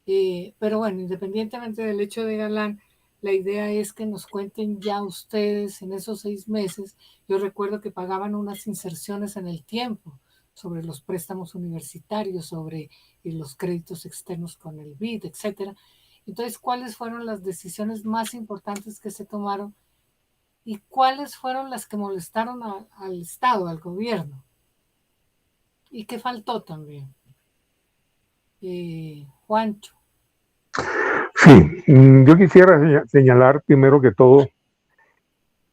S1: Pero bueno, independientemente del hecho de Galán, la idea es que nos cuenten ya ustedes en esos 6 meses. Yo recuerdo que pagaban unas inserciones en el tiempo sobre los préstamos universitarios, sobre los créditos externos con el BID, etcétera. Entonces, ¿cuáles fueron las decisiones más importantes que se tomaron y cuáles fueron las que molestaron al Estado, al gobierno? ¿Y qué faltó también? Juancho.
S2: Sí, yo quisiera señalar primero que todo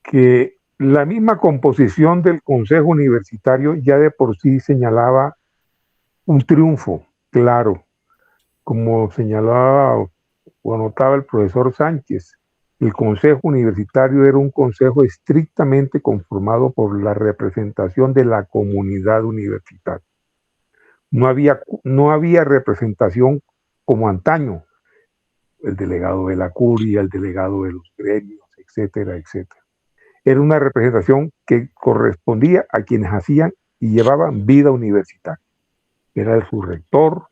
S2: que la misma composición del Consejo Universitario ya de por sí señalaba un triunfo claro, como señalaba o anotaba el profesor Sánchez. El Consejo Universitario era un consejo estrictamente conformado por la representación de la comunidad universitaria. No había representación como antaño, el delegado de la curia, el delegado de los gremios, etcétera, etcétera. Era una representación que correspondía a quienes hacían y llevaban vida universitaria. Era el subrector,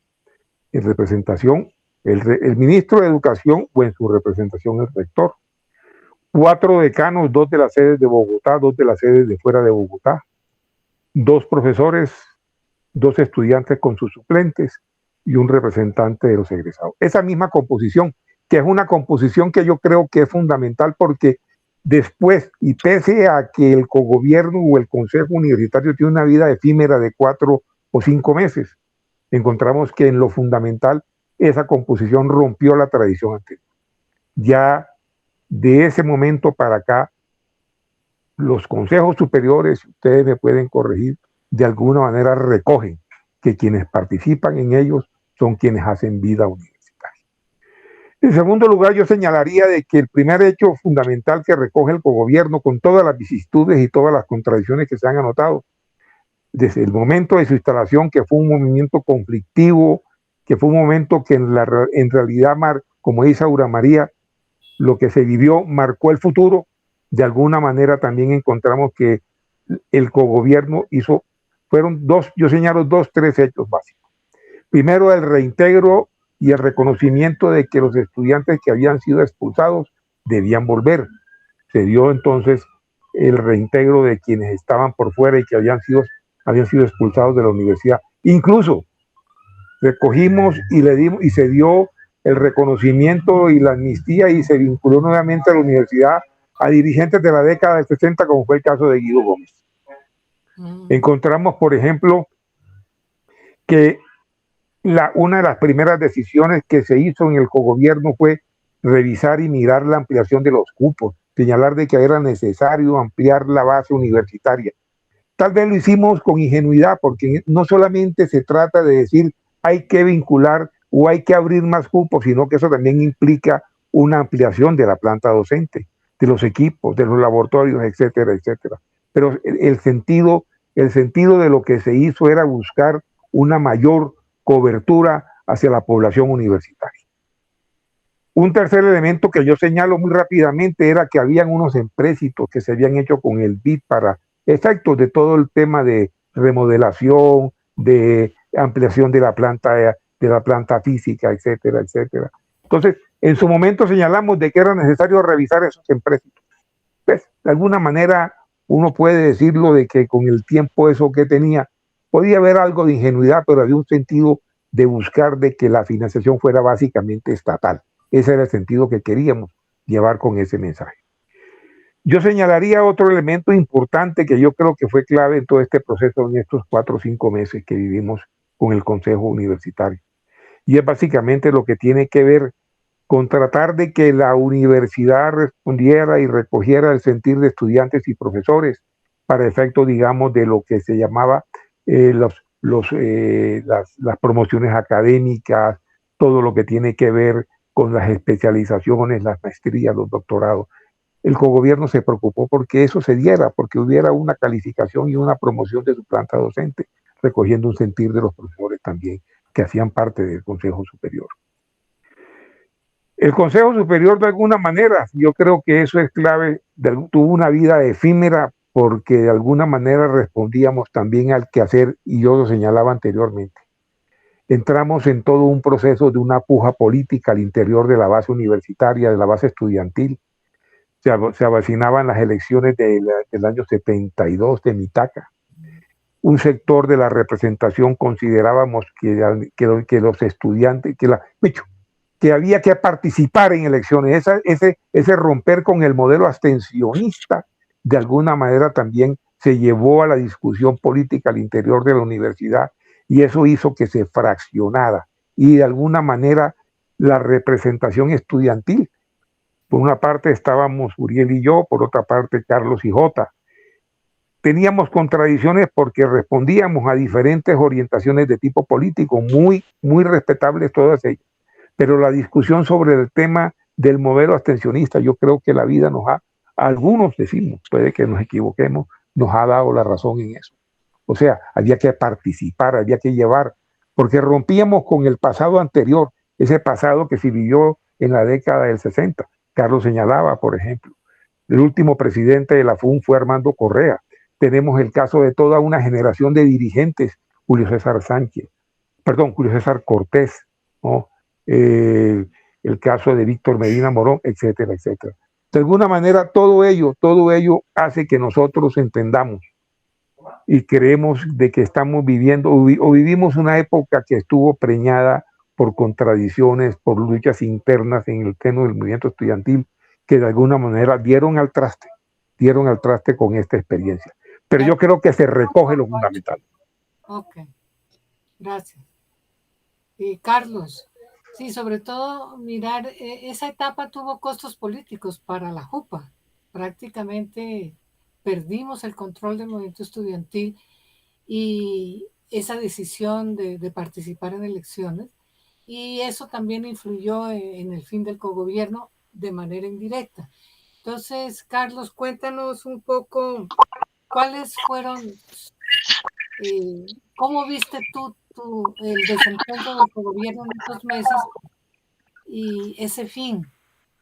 S2: en representación, el ministro de Educación o en su representación el rector. 4 decanos, 2 de las sedes de Bogotá, 2 de las sedes de fuera de Bogotá, 2 profesores, 2 estudiantes con sus suplentes y un representante de los egresados. Esa misma composición, que es una composición que yo creo que es fundamental porque después, y pese a que el cogobierno o el consejo universitario tiene una vida efímera de 4 o 5 meses, encontramos que en lo fundamental esa composición rompió la tradición anterior. Ya de ese momento para acá, los consejos superiores, ustedes me pueden corregir, de alguna manera recogen que quienes participan en ellos son quienes hacen vida universitaria. En segundo lugar, yo señalaría de que el primer hecho fundamental que recoge el cogobierno, con todas las vicisitudes y todas las contradicciones que se han anotado, desde el momento de su instalación, que fue un movimiento conflictivo, que fue un momento que en realidad, como dice Aura María, lo que se vivió marcó el futuro. De alguna manera también encontramos que el cogobierno fueron yo señalo 3 hechos básicos. Primero, el reintegro y el reconocimiento de que los estudiantes que habían sido expulsados debían volver. Se dio entonces el reintegro de quienes estaban por fuera y que habían sido expulsados de la universidad. Incluso recogimos y se dio el reconocimiento y la amnistía y se vinculó nuevamente a la universidad a dirigentes de la década del 60, como fue el caso de Guido Gómez. Encontramos, por ejemplo, que una de las primeras decisiones que se hizo en el cogobierno fue revisar y mirar la ampliación de los cupos, señalar de que era necesario ampliar la base universitaria. Tal vez lo hicimos con ingenuidad, porque no solamente se trata de decir hay que vincular o hay que abrir más cupos, sino que eso también implica una ampliación de la planta docente, de los equipos, de los laboratorios, etcétera, etcétera. Pero el sentido de lo que se hizo era buscar una mayor cobertura hacia la población universitaria. Un tercer elemento que yo señalo muy rápidamente era que habían unos empréstitos que se habían hecho con el BID para efectos de todo el tema de remodelación, de ampliación de la planta física, etcétera, etcétera. Entonces, en su momento señalamos de que era necesario revisar esos empréstitos. Pues, de alguna manera, uno puede decirlo de que con el tiempo eso que tenía, podía haber algo de ingenuidad, pero había un sentido de buscar de que la financiación fuera básicamente estatal. Ese era el sentido que queríamos llevar con ese mensaje. Yo señalaría otro elemento importante que yo creo que fue clave en todo este proceso, en estos 4 o 5 meses que vivimos con el Consejo Universitario. Y es básicamente lo que tiene que ver con tratar de que la universidad respondiera y recogiera el sentir de estudiantes y profesores para efecto, digamos, de lo que se llamaba las promociones académicas, todo lo que tiene que ver con las especializaciones, las maestrías, los doctorados. El cogobierno se preocupó porque eso se diera, porque hubiera una calificación y una promoción de su planta docente, recogiendo un sentir de los profesores también, que hacían parte del Consejo Superior. El Consejo Superior, de alguna manera, yo creo que eso es clave, tuvo una vida efímera porque de alguna manera respondíamos también al quehacer, y yo lo señalaba anteriormente. Entramos en todo un proceso de una puja política al interior de la base universitaria, de la base estudiantil. Se avecinaban las elecciones del año 72 de Mitaca. Un sector de la representación considerábamos que los estudiantes, que había que participar en elecciones. Ese romper con el modelo abstencionista, de alguna manera también se llevó a la discusión política al interior de la universidad, y eso hizo que se fraccionara. Y de alguna manera la representación estudiantil, por una parte estábamos Uriel y yo, por otra parte Carlos y Jota, Teníamos contradicciones porque respondíamos a diferentes orientaciones de tipo político, muy respetables todas ellas. Pero la discusión sobre el tema del modelo abstencionista, yo creo que la vida algunos decimos, puede que nos equivoquemos, nos ha dado la razón en eso. O sea, había que participar, había que llevar, porque rompíamos con el pasado anterior, ese pasado que se vivió en la década del 60. Carlos señalaba, por ejemplo, el último presidente de la FUN fue Armando Correa. Tenemos el caso de toda una generación de dirigentes, Julio César Cortés, ¿no? El caso de Víctor Medina Morón, etcétera, etcétera. De alguna manera, todo ello hace que nosotros entendamos y creemos de que estamos viviendo o vivimos una época que estuvo preñada por contradicciones, por luchas internas en el seno del movimiento estudiantil, que de alguna manera dieron al traste con esta experiencia. Pero yo creo que se recoge lo fundamental.
S1: Ok, gracias. Carlos, sí, sobre todo mirar, esa etapa tuvo costos políticos para la JUPA. Prácticamente perdimos el control del movimiento estudiantil y esa decisión de participar en elecciones, y eso también influyó en el fin del cogobierno de manera indirecta. Entonces, Carlos, cuéntanos un poco cuáles fueron, cómo viste tú el desempeño del cogobierno en estos meses y ese fin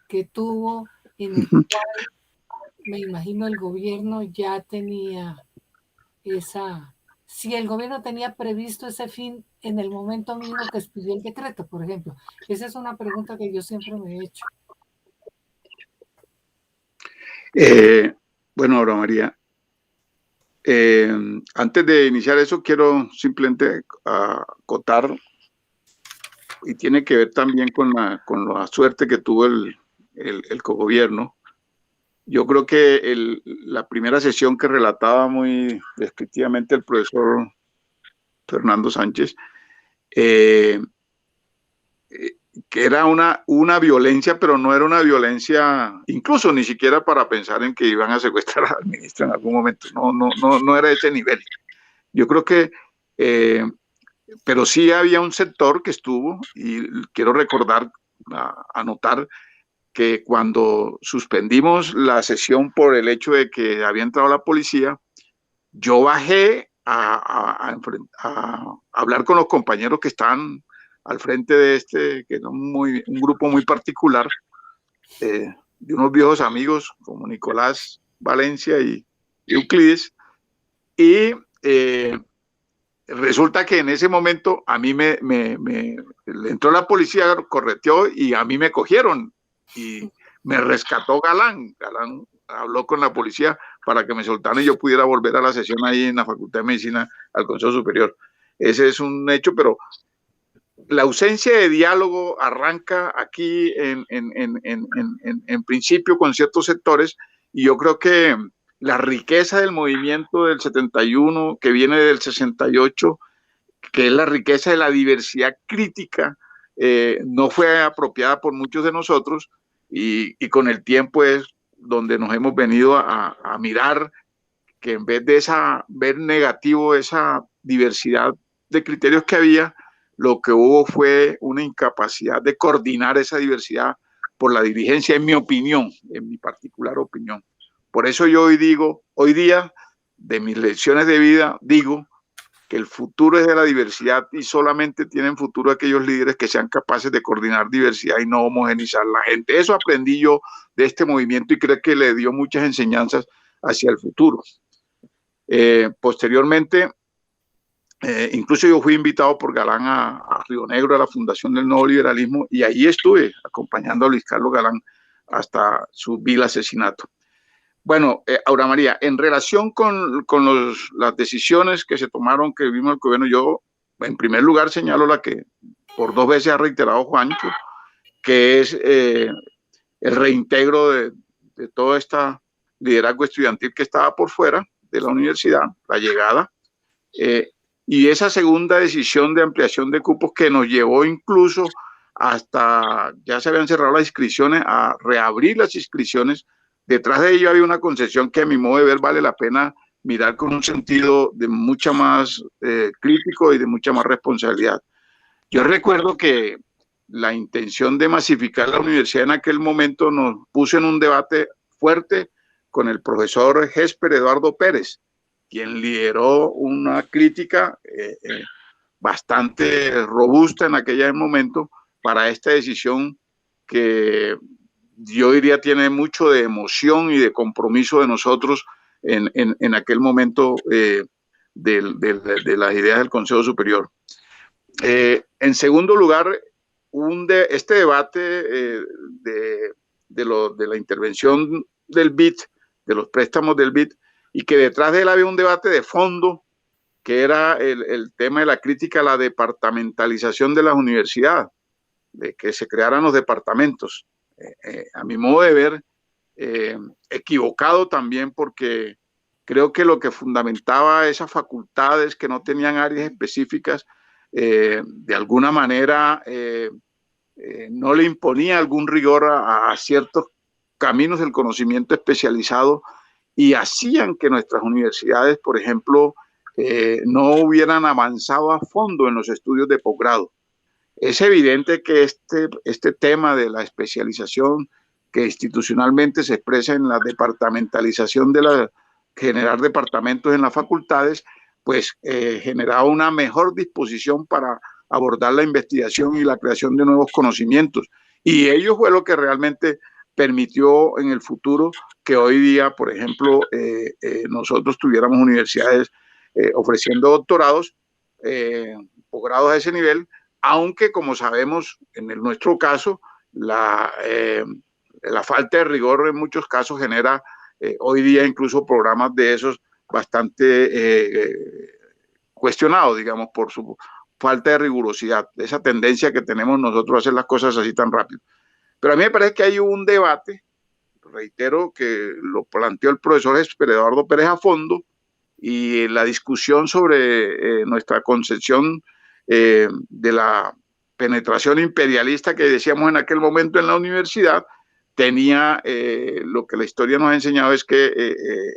S1: que tuvo, en el cual me imagino el gobierno ya tenía si el gobierno tenía previsto ese fin en el momento mismo que expidió el decreto, por ejemplo. Esa es una pregunta que yo siempre me he hecho.
S3: Bueno, Aura María, antes de iniciar eso, quiero simplemente acotar, y tiene que ver también con la suerte que tuvo el cogobierno. Yo creo que la primera sesión que relataba muy descriptivamente el profesor Fernando Sánchez, que era una violencia, pero no era una violencia, incluso ni siquiera para pensar en que iban a secuestrar al ministro en algún momento. No era ese nivel. Yo creo que, pero sí había un sector que estuvo, y quiero recordar, anotar, que cuando suspendimos la sesión por el hecho de que había entrado la policía, yo bajé a hablar con los compañeros que estaban al frente de que era un grupo muy particular, de unos viejos amigos como Nicolás Valencia y Euclides, y resulta que en ese momento a mí me entró la policía, correteó y a mí me cogieron y me rescató Galán. Galán habló con la policía para que me soltaran y yo pudiera volver a la sesión ahí en la Facultad de Medicina al Consejo Superior. Ese es un hecho, pero la ausencia de diálogo arranca aquí en principio con ciertos sectores, y yo creo que la riqueza del movimiento del 71, que viene del 68, que es la riqueza de la diversidad crítica, no fue apropiada por muchos de nosotros, y con el tiempo es donde nos hemos venido a mirar que en vez de ver negativo esa diversidad de criterios que había, lo que hubo fue una incapacidad de coordinar esa diversidad por la dirigencia, en mi opinión, en mi particular opinión. Por eso yo hoy día, de mis lecciones de vida, digo que el futuro es de la diversidad, y solamente tienen futuro aquellos líderes que sean capaces de coordinar diversidad y no homogenizar la gente. Eso aprendí yo de este movimiento y creo que le dio muchas enseñanzas hacia el futuro. Posteriormente, incluso yo fui invitado por Galán a Río Negro, a la Fundación del Nuevo Liberalismo, y ahí estuve acompañando a Luis Carlos Galán hasta su vil asesinato. Bueno, Aura María, en relación con las decisiones que se tomaron, que vimos el gobierno, yo en primer lugar señalo la que por 2 veces ha reiterado Juancho, que es el reintegro de todo este liderazgo estudiantil que estaba por fuera de la universidad, la llegada, y esa segunda decisión de ampliación de cupos que nos llevó incluso hasta, ya se habían cerrado las inscripciones, a reabrir las inscripciones. Detrás de ello había una concesión que a mi modo de ver vale la pena mirar con un sentido de mucha más crítico y de mucha más responsabilidad. Yo recuerdo que la intención de masificar la universidad en aquel momento nos puso en un debate fuerte con el profesor Jesper Eduardo Pérez, quien lideró una crítica bastante robusta en aquel momento para esta decisión que yo diría tiene mucho de emoción y de compromiso de nosotros en aquel momento de las ideas del Consejo Superior. En segundo lugar, este debate de la intervención del BID, de los préstamos del BID, y que detrás de él había un debate de fondo, que era el tema de la crítica a la departamentalización de las universidades, de que se crearan los departamentos. A mi modo de ver, equivocado también, porque creo que lo que fundamentaba esas facultades que no tenían áreas específicas, de alguna manera no le imponía algún rigor a ciertos caminos del conocimiento especializado y hacían que nuestras universidades, por ejemplo, no hubieran avanzado a fondo en los estudios de posgrado. Es evidente que este tema de la especialización que institucionalmente se expresa en la departamentalización de generar departamentos en las facultades, pues generaba una mejor disposición para abordar la investigación y la creación de nuevos conocimientos. Y ello fue lo que realmente permitió en el futuro que hoy día, por ejemplo, nosotros tuviéramos universidades ofreciendo doctorados, posgrados a ese nivel, aunque como sabemos, nuestro caso, la falta de rigor en muchos casos genera hoy día incluso programas de esos bastante cuestionados, digamos, por su falta de rigurosidad, esa tendencia que tenemos nosotros a hacer las cosas así tan rápido. Pero a mí me parece que hay un debate, reitero, que lo planteó el profesor Eduardo Pérez a fondo, y la discusión sobre nuestra concepción de la penetración imperialista que decíamos en aquel momento en la universidad, tenía lo que la historia nos ha enseñado es que,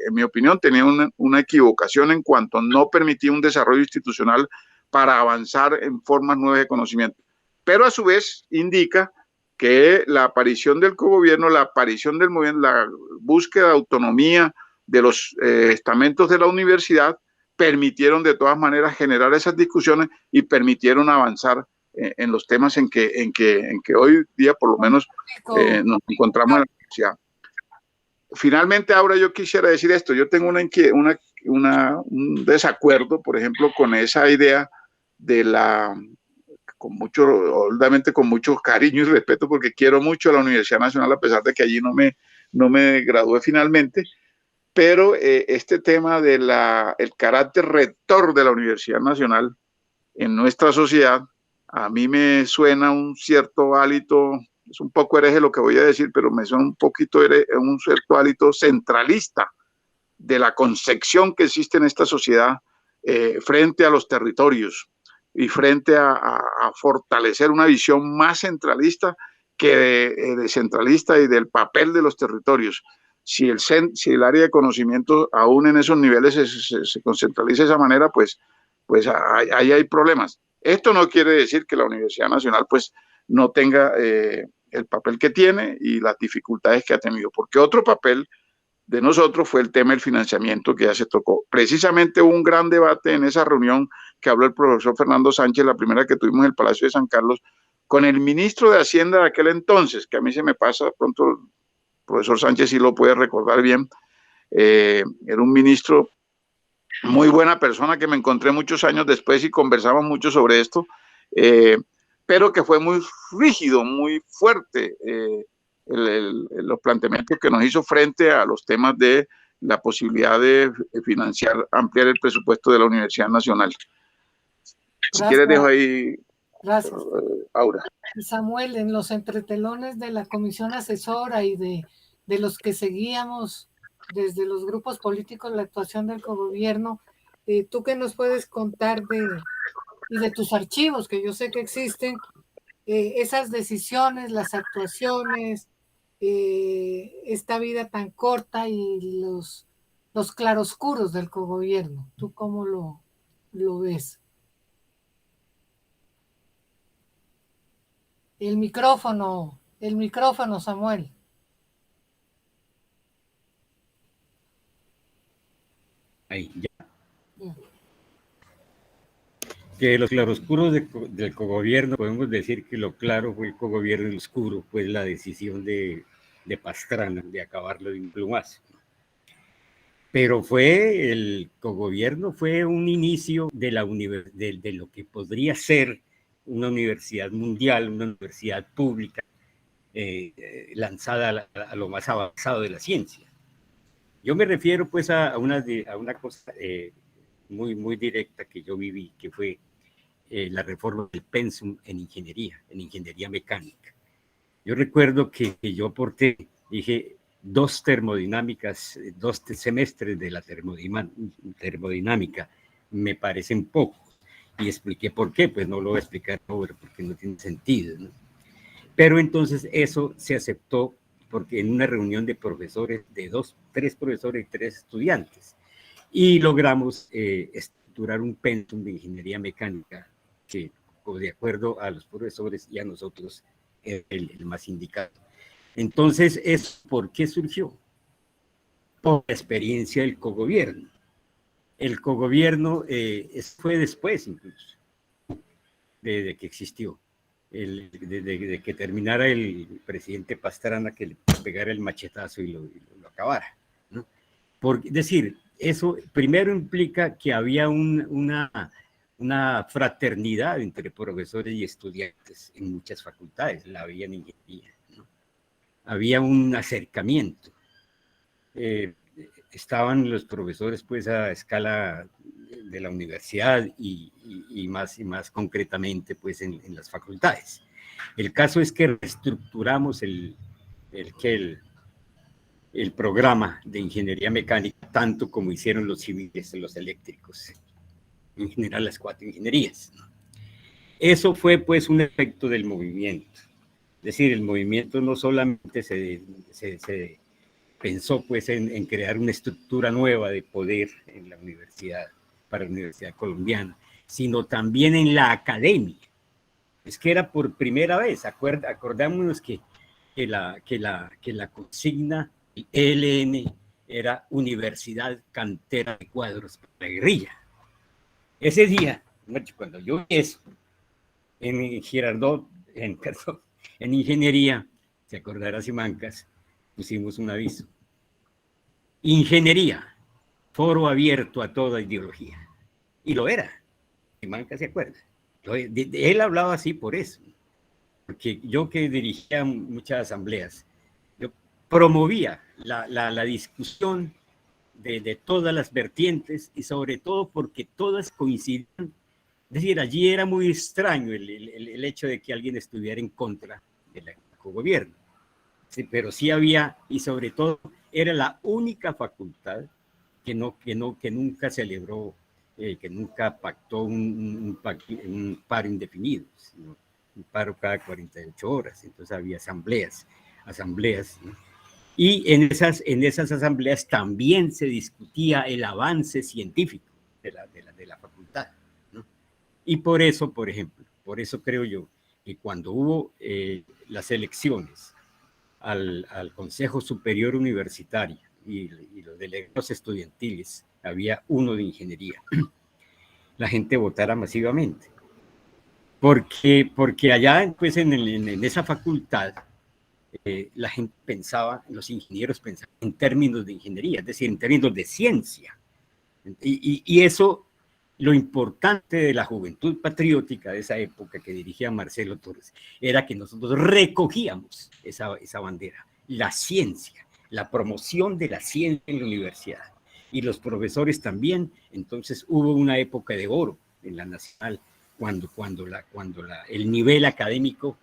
S3: en mi opinión, tenía una equivocación en cuanto no permitía un desarrollo institucional para avanzar en formas nuevas de conocimiento. Pero a su vez indica que la aparición del cogobierno, la aparición del movimiento, la búsqueda de autonomía de los estamentos de la universidad permitieron de todas maneras generar esas discusiones y permitieron avanzar en los temas en que hoy día por lo menos nos encontramos en la universidad. Finalmente, ahora yo quisiera decir esto, yo tengo un desacuerdo, por ejemplo, con esa idea de obviamente con mucho cariño y respeto, porque quiero mucho a la Universidad Nacional, a pesar de que allí no me gradué finalmente, pero este tema del carácter rector de la Universidad Nacional en nuestra sociedad, a mí me suena un cierto hálito, es un poco hereje lo que voy a decir, pero me suena un cierto hálito centralista de la concepción que existe en esta sociedad frente a los territorios y frente a fortalecer una visión más centralista que descentralista y del papel de los territorios. Si el área de conocimiento aún en esos niveles se concentraliza de esa manera, pues ahí hay problemas. Esto no quiere decir que la Universidad Nacional pues no tenga el papel que tiene y las dificultades que ha tenido, porque otro papel de nosotros fue el tema del financiamiento que ya se tocó. Precisamente hubo un gran debate en esa reunión que habló el profesor Fernando Sánchez, la primera que tuvimos en el Palacio de San Carlos, con el ministro de Hacienda de aquel entonces, que a mí se me pasa, pronto el profesor Sánchez sí lo puede recordar bien, era un ministro muy buena persona que me encontré muchos años después y conversamos mucho sobre esto, pero que fue muy rígido, muy fuerte los planteamientos que nos hizo frente a los temas de la posibilidad de financiar, ampliar el presupuesto de la Universidad Nacional. Si quieres dejo ahí.
S1: Gracias.
S3: Aura.
S1: Samuel, en los entretelones de la comisión asesora y de los que seguíamos desde los grupos políticos la actuación del cogobierno, ¿tú qué nos puedes contar y de tus archivos, que yo sé que existen, esas decisiones, las actuaciones, esta vida tan corta y los claroscuros del cogobierno. ¿Tú cómo lo ves? El micrófono, Samuel.
S4: Ahí, ya. Que los claroscuros del cogobierno, podemos decir que lo claro fue el cogobierno y lo oscuro fue la decisión de Pastrana de acabarlo de un plumazo. Pero el cogobierno fue un inicio de lo que podría ser una universidad mundial, una universidad pública, lanzada a lo más avanzado de la ciencia. Yo me refiero pues a una cosa muy, muy directa que yo viví, que fue la reforma del pensum en ingeniería mecánica. Yo recuerdo que yo aporté, dije, 2 termodinámicas, 2 semestres de la termodinámica me parecen pocos. Y expliqué por qué, pues no lo voy a explicar ahora porque no tiene sentido, ¿no? Pero entonces eso se aceptó porque en una reunión de profesores, de 3 profesores y 3 estudiantes, y logramos estructurar un pensum de ingeniería mecánica que, de acuerdo a los profesores y a nosotros, el más indicado. Entonces, ¿por qué surgió? Por la experiencia del cogobierno. El cogobierno fue después, incluso, de que existió, de que terminara el presidente Pastrana, que le pegara el machetazo y lo acabara, ¿no? Es decir, eso primero implica que había una fraternidad entre profesores y estudiantes en muchas facultades, la había en ingeniería, ¿no? Había un acercamiento. Estaban los profesores pues a escala de la universidad y más concretamente pues en las facultades. El caso es que reestructuramos el programa de ingeniería mecánica tanto como hicieron los civiles, los eléctricos, en general las 4 ingenierías. Eso fue pues un efecto del movimiento. Es decir, el movimiento no solamente se pensó pues en crear una estructura nueva de poder en la universidad, para la Universidad Colombiana, sino también en la academia. Es que era por primera vez, acordámonos que la consigna, el ELN, era Universidad Cantera de Cuadros para la Guerrilla. Ese día, cuando yo vi eso, en Girardot, en ingeniería, se acordará Simancas, pusimos un aviso. Ingeniería, foro abierto a toda ideología. Y lo era. Simancas se acuerda. Él hablaba así por eso. Porque yo que dirigía muchas asambleas, yo promovía la discusión de todas las vertientes y sobre todo porque todas coincidían. Es decir, allí era muy extraño el hecho de que alguien estuviera en contra del gobierno. Sí, pero sí había, y sobre todo era la única facultad que nunca celebró, que nunca pactó un paro indefinido, sino un paro cada 48 horas. Entonces había asambleas, ¿no? Y en esas asambleas también se discutía el avance científico de la facultad, ¿no? Y por eso, por ejemplo, por eso creo yo que cuando hubo las elecciones al Consejo Superior Universitario y los delegados estudiantiles, había uno de ingeniería, la gente votara masivamente. Porque allá, pues, en esa facultad, la gente pensaba, los ingenieros pensaban en términos de ingeniería, es decir, en términos de ciencia. Y eso, lo importante de la juventud patriótica de esa época que dirigía Marcelo Torres, era que nosotros recogíamos esa bandera, la ciencia, la promoción de la ciencia en la universidad. Y los profesores también. Entonces hubo una época de oro en la Nacional, cuando el nivel académico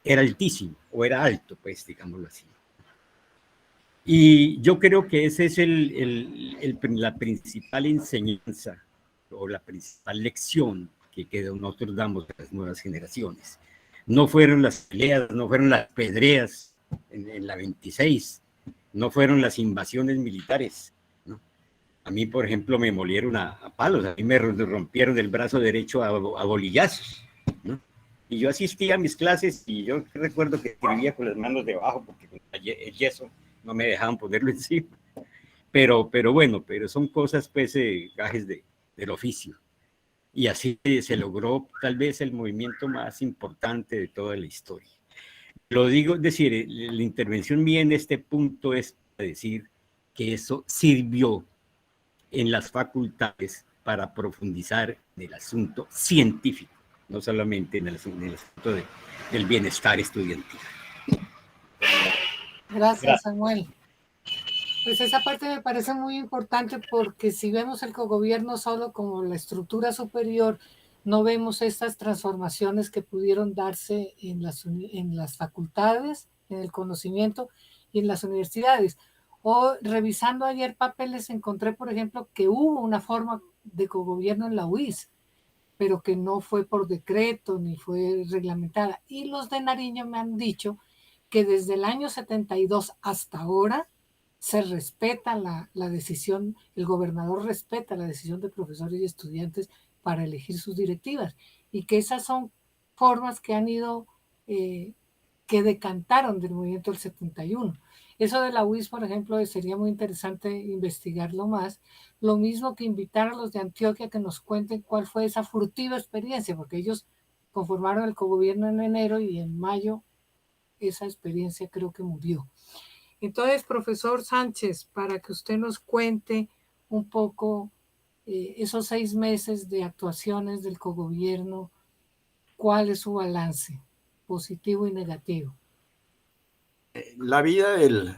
S4: era altísimo, o era alto, pues, digámoslo así. Y yo creo que esa es la principal enseñanza, o la principal lección que nosotros damos a las nuevas generaciones. No fueron las peleas, no fueron las pedreas en la 26, no fueron las invasiones militares, ¿no? A mí, por ejemplo, me molieron a palos, a mí me rompieron el brazo derecho a bolillazos, ¿no? Y yo asistía a mis clases y yo recuerdo que escribía con las manos debajo porque con el yeso no me dejaban ponerlo encima. Pero bueno, pero son cosas, pues, gajes del oficio. Y así se logró tal vez el movimiento más importante de toda la historia. Lo digo, es decir, la intervención mía en este punto es para decir que eso sirvió en las facultades para profundizar en el asunto científico, no solamente en el asunto del bienestar estudiantil.
S1: Gracias, Samuel. Pues esa parte me parece muy importante porque si vemos el cogobierno solo como la estructura superior, no vemos estas transformaciones que pudieron darse en las facultades, en el conocimiento y en las universidades. O revisando ayer papeles encontré, por ejemplo, que hubo una forma de cogobierno en la UIS, pero que no fue por decreto ni fue reglamentada. Y los de Nariño me han dicho que desde el año 72 hasta ahora se respeta la decisión, el gobernador respeta la decisión de profesores y estudiantes para elegir sus directivas y que esas son formas que han ido, que decantaron del movimiento del 71. Eso de la UIS, por ejemplo, sería muy interesante investigarlo más. Lo mismo que invitar a los de Antioquia que nos cuenten cuál fue esa furtiva experiencia, porque ellos conformaron el cogobierno en enero y en mayo esa experiencia creo que murió. Entonces, profesor Sánchez, para que usted nos cuente un poco esos 6 meses de actuaciones del cogobierno, ¿cuál es su balance, positivo y negativo?
S5: La vida del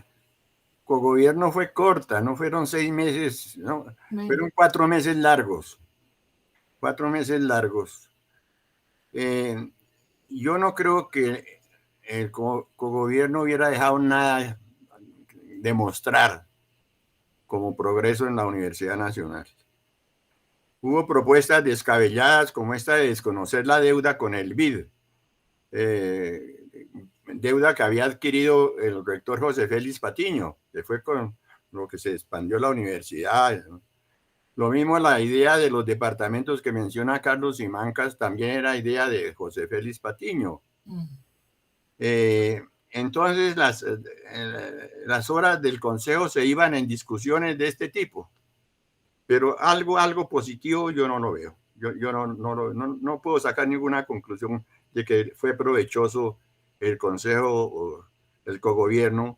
S5: cogobierno fue corta, no fueron 6 meses, no, fueron 4 meses largos. 4 meses largos. Yo no creo que el cogobierno hubiera dejado nada de mostrar como progreso en la Universidad Nacional. Hubo propuestas descabelladas como esta de desconocer la deuda con el BID, deuda que había adquirido el rector José Félix Patiño, que fue con lo que se expandió la universidad, ¿no? Lo mismo la idea de los departamentos que menciona Carlos Simancas también era idea de José Félix Patiño. Entonces las horas del consejo se iban en discusiones de este tipo, pero algo positivo yo no lo veo. Yo no puedo sacar ninguna conclusión de que fue provechoso el consejo o el cogobierno.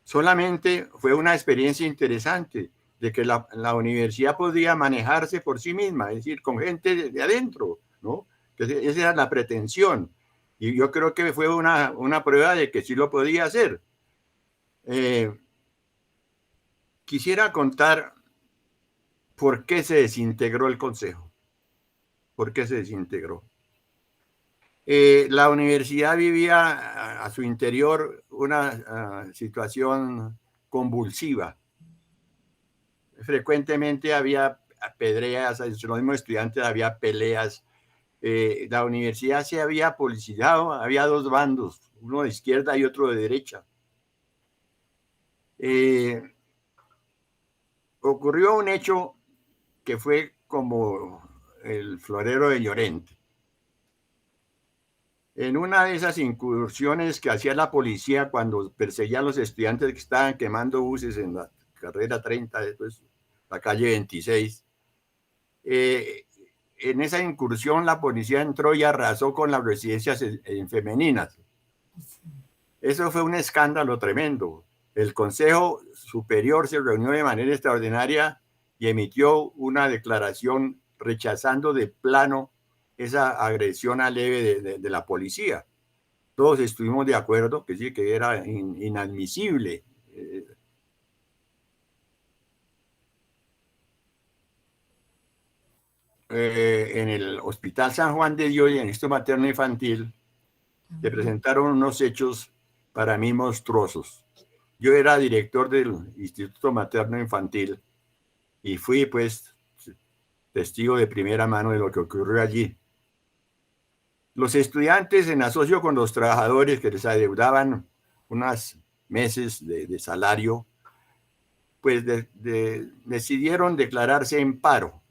S5: Solamente fue una experiencia interesante de que la universidad podía manejarse por sí misma, es decir, con gente de adentro, ¿no? Que esa era la pretensión. Y yo creo que fue una prueba de que sí lo podía hacer. Quisiera contar por qué se desintegró el consejo. ¿Por qué se desintegró? La universidad vivía a su interior una situación convulsiva. Frecuentemente había pedreas, entre los mismos estudiantes había peleas. La universidad se había politizado, había 2 bandos, uno de izquierda y otro de derecha. Ocurrió un hecho que fue como el florero de Llorente. En una de esas incursiones que hacía la policía cuando perseguía a los estudiantes que estaban quemando buses en la carrera 30, después la calle 26, en esa incursión la policía entró y arrasó con las residencias femeninas. Eso fue un escándalo tremendo. El Consejo Superior se reunió de manera extraordinaria y emitió una declaración rechazando de plano esa agresión leve de la policía. Todos estuvimos de acuerdo que sí, que era inadmisible. En el Hospital San Juan de Dios y en el Instituto Materno Infantil se presentaron unos hechos para mí monstruosos. Yo era director del Instituto Materno Infantil y fui pues testigo de primera mano de lo que ocurrió allí. Los estudiantes en asocio con los trabajadores que les adeudaban unos meses de salario pues decidieron declararse en paro.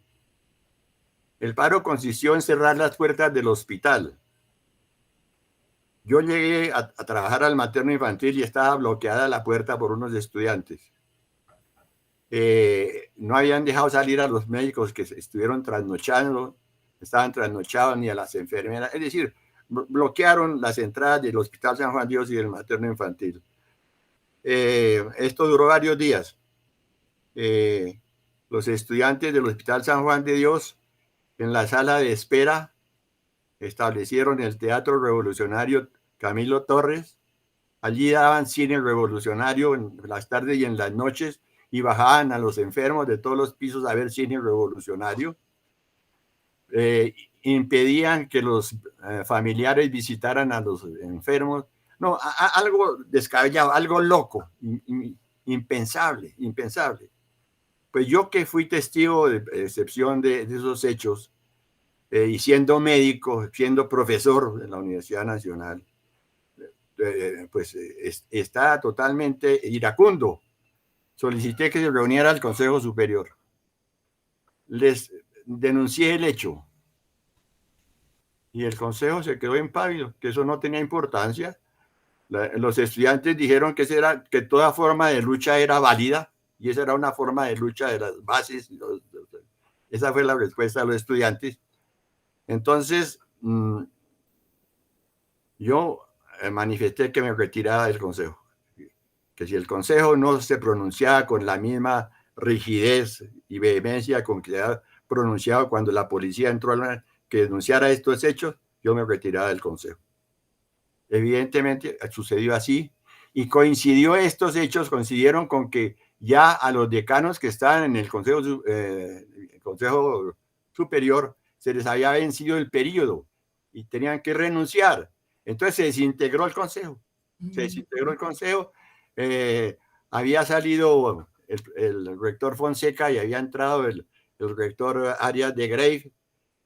S5: El paro consistió en cerrar las puertas del hospital. Yo llegué a trabajar al materno infantil y estaba bloqueada la puerta por unos estudiantes. No habían dejado salir a los médicos que estuvieron trasnochando, estaban trasnochados, ni a las enfermeras. Es decir, bloquearon las entradas del Hospital San Juan de Dios y del materno infantil. Esto duró varios días. Los estudiantes del Hospital San Juan de Dios, en la sala de espera, establecieron el Teatro Revolucionario Camilo Torres. Allí daban cine revolucionario en las tardes y en las noches, y bajaban a los enfermos de todos los pisos a ver cine revolucionario. Impedían que los familiares visitaran a los enfermos. No, algo descabellado, algo loco, impensable, impensable. Pues yo, que fui testigo de excepción de esos hechos, y siendo médico, siendo profesor en la Universidad Nacional, pues está totalmente iracundo. Solicité que se reuniera el Consejo Superior. Les denuncié el hecho. Y el Consejo se quedó impávido, que eso no tenía importancia. Los estudiantes dijeron que toda forma de lucha era válida, y esa era una forma de lucha de las bases. Esa fue la respuesta de los estudiantes. Entonces, yo manifesté que me retiraba del Consejo. Que si el Consejo no se pronunciaba con la misma rigidez y vehemencia con que se ha pronunciado cuando la policía entró a que denunciara estos hechos, yo me retiraba del Consejo. Evidentemente sucedió así, y coincidieron con que ya a los decanos que estaban en el Consejo Superior se les había vencido el periodo y tenían que renunciar. Entonces se desintegró el Consejo. Había salido el rector Fonseca y había entrado el rector Arias de Grey,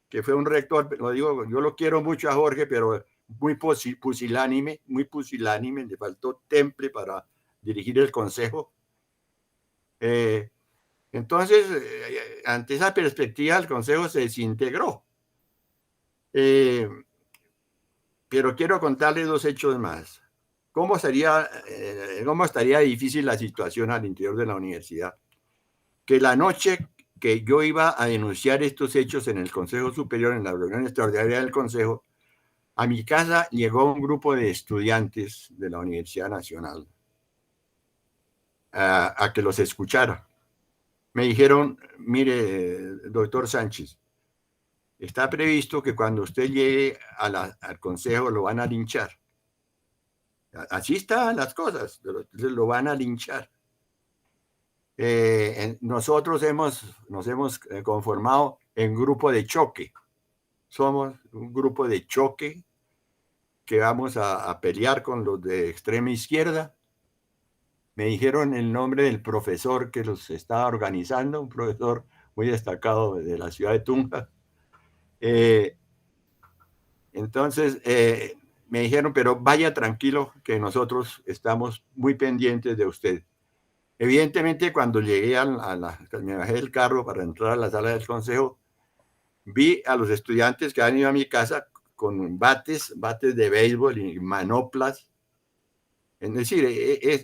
S5: que fue un rector, lo digo, yo lo quiero mucho a Jorge, pero muy pusilánime, le faltó temple para dirigir el Consejo. Entonces, ante esa perspectiva, el Consejo se desintegró. Pero quiero contarles dos hechos más. ¿Cómo estaría difícil la situación al interior de la universidad? Que la noche que yo iba a denunciar estos hechos en el Consejo Superior, en la reunión extraordinaria del Consejo, a mi casa llegó un grupo de estudiantes de la Universidad Nacional a que los escuchara. Me dijeron: mire, doctor Sánchez, está previsto que cuando usted llegue al Consejo lo van a linchar. Así están las cosas, lo van a linchar. Nosotros nos hemos conformado en grupo de choque. Somos un grupo de choque que vamos a pelear con los de extrema izquierda. Me dijeron el nombre del profesor que los estaba organizando, un profesor muy destacado de la ciudad de Tunja. Entonces me dijeron: pero vaya tranquilo, que nosotros estamos muy pendientes de usted. Evidentemente, cuando llegué me bajé del carro para entrar a la sala del Consejo, vi a los estudiantes que han ido a mi casa con bates de béisbol y manoplas. Es decir,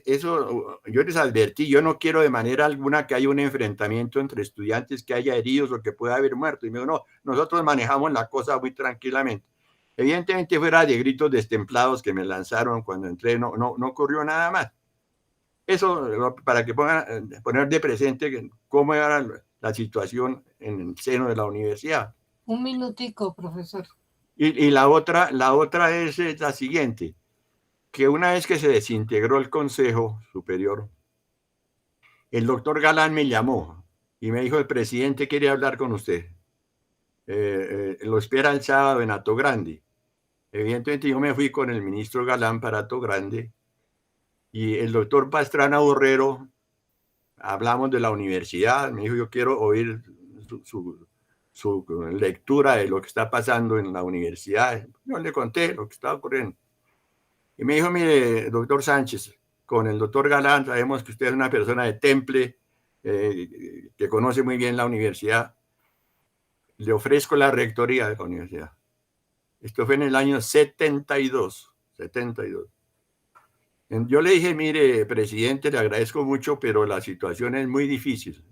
S5: eso yo les advertí: yo no quiero de manera alguna que haya un enfrentamiento entre estudiantes, que haya heridos o que pueda haber muertos. Y me dijo: no, nosotros manejamos la cosa muy tranquilamente. Evidentemente, fuera de gritos destemplados que me lanzaron cuando entré, no ocurrió nada más. Eso para que poner de presente cómo era la situación en el seno de la universidad.
S1: Un minutico, profesor.
S5: Y la otra es la siguiente: que una vez que se desintegró el Consejo Superior, el doctor Galán me llamó y me dijo: el presidente quiere hablar con usted. Lo espera el sábado en Hato Grande. Evidentemente yo me fui con el ministro Galán para Hato Grande, y el doctor Pastrana Borrero, hablamos de la universidad. Me dijo: yo quiero oír su lectura de lo que está pasando en la universidad. Yo le conté lo que estaba ocurriendo. Y me dijo: mire, doctor Sánchez, con el doctor Galán sabemos que usted es una persona de temple, que conoce muy bien la universidad, le ofrezco la rectoría de la universidad. Esto fue en el año 72. Yo le dije, mire, presidente, le agradezco mucho, pero la situación es muy difícil.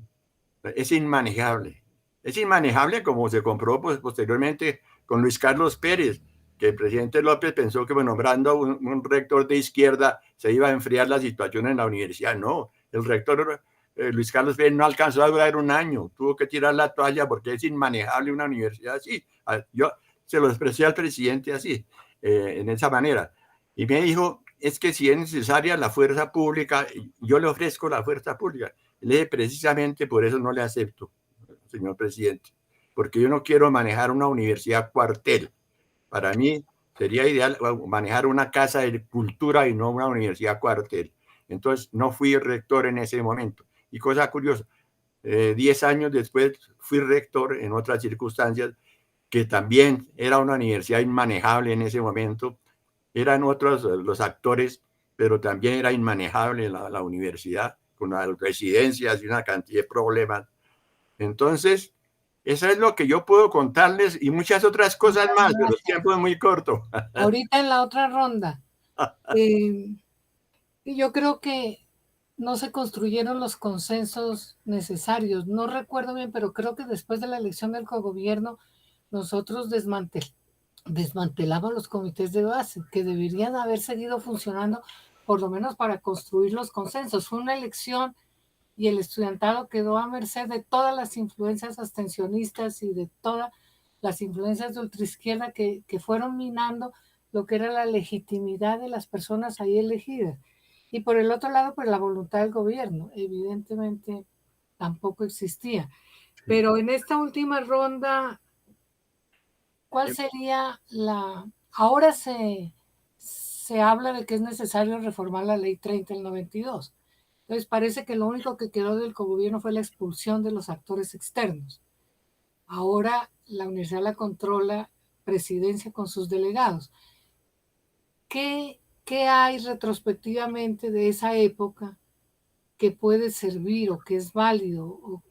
S5: Es inmanejable. Es inmanejable, como se comprobó pues, posteriormente con Luis Carlos Pérez, que el presidente López pensó que nombrando un rector de izquierda se iba a enfriar la situación en la universidad. No, el rector Luis Carlos Pérez no alcanzó a durar un año, tuvo que tirar la toalla porque es inmanejable una universidad así. Yo se lo expresé al presidente así, en esa manera. Y me dijo, es que si es necesaria la fuerza pública, yo le ofrezco la fuerza pública. Le dije, precisamente por eso no le acepto, señor presidente, porque yo no quiero manejar una universidad cuartel. Para mí sería ideal manejar una casa de cultura y no una universidad cuartel. Entonces no fui rector en ese momento. Y cosa curiosa, 10 años después fui rector en otras circunstancias, que también era una universidad inmanejable en ese momento. Eran otros los actores, pero también era inmanejable la universidad, con las residencias y una cantidad de problemas. Entonces, eso es lo que yo puedo contarles y muchas otras cosas más, pero el tiempo es muy corto.
S1: Ahorita en la otra ronda, yo creo que no se construyeron los consensos necesarios. No recuerdo bien, pero creo que después de la elección del cogobierno, nosotros desmantelamos los comités de base, que deberían haber seguido funcionando, por lo menos para construir los consensos. Fue una elección y el estudiantado quedó a merced de todas las influencias abstencionistas y de todas las influencias de ultraizquierda que fueron minando lo que era la legitimidad de las personas ahí elegidas. Y por el otro lado, pues la voluntad del gobierno, evidentemente tampoco existía. Pero en esta última ronda, ¿cuál sería la...? Ahora se habla de que es necesario reformar la ley 30 del 92. Entonces parece que lo único que quedó del cogobierno fue la expulsión de los actores externos. Ahora la universidad la controla presidencia con sus delegados. ¿Qué hay retrospectivamente de esa época que puede servir o que es válido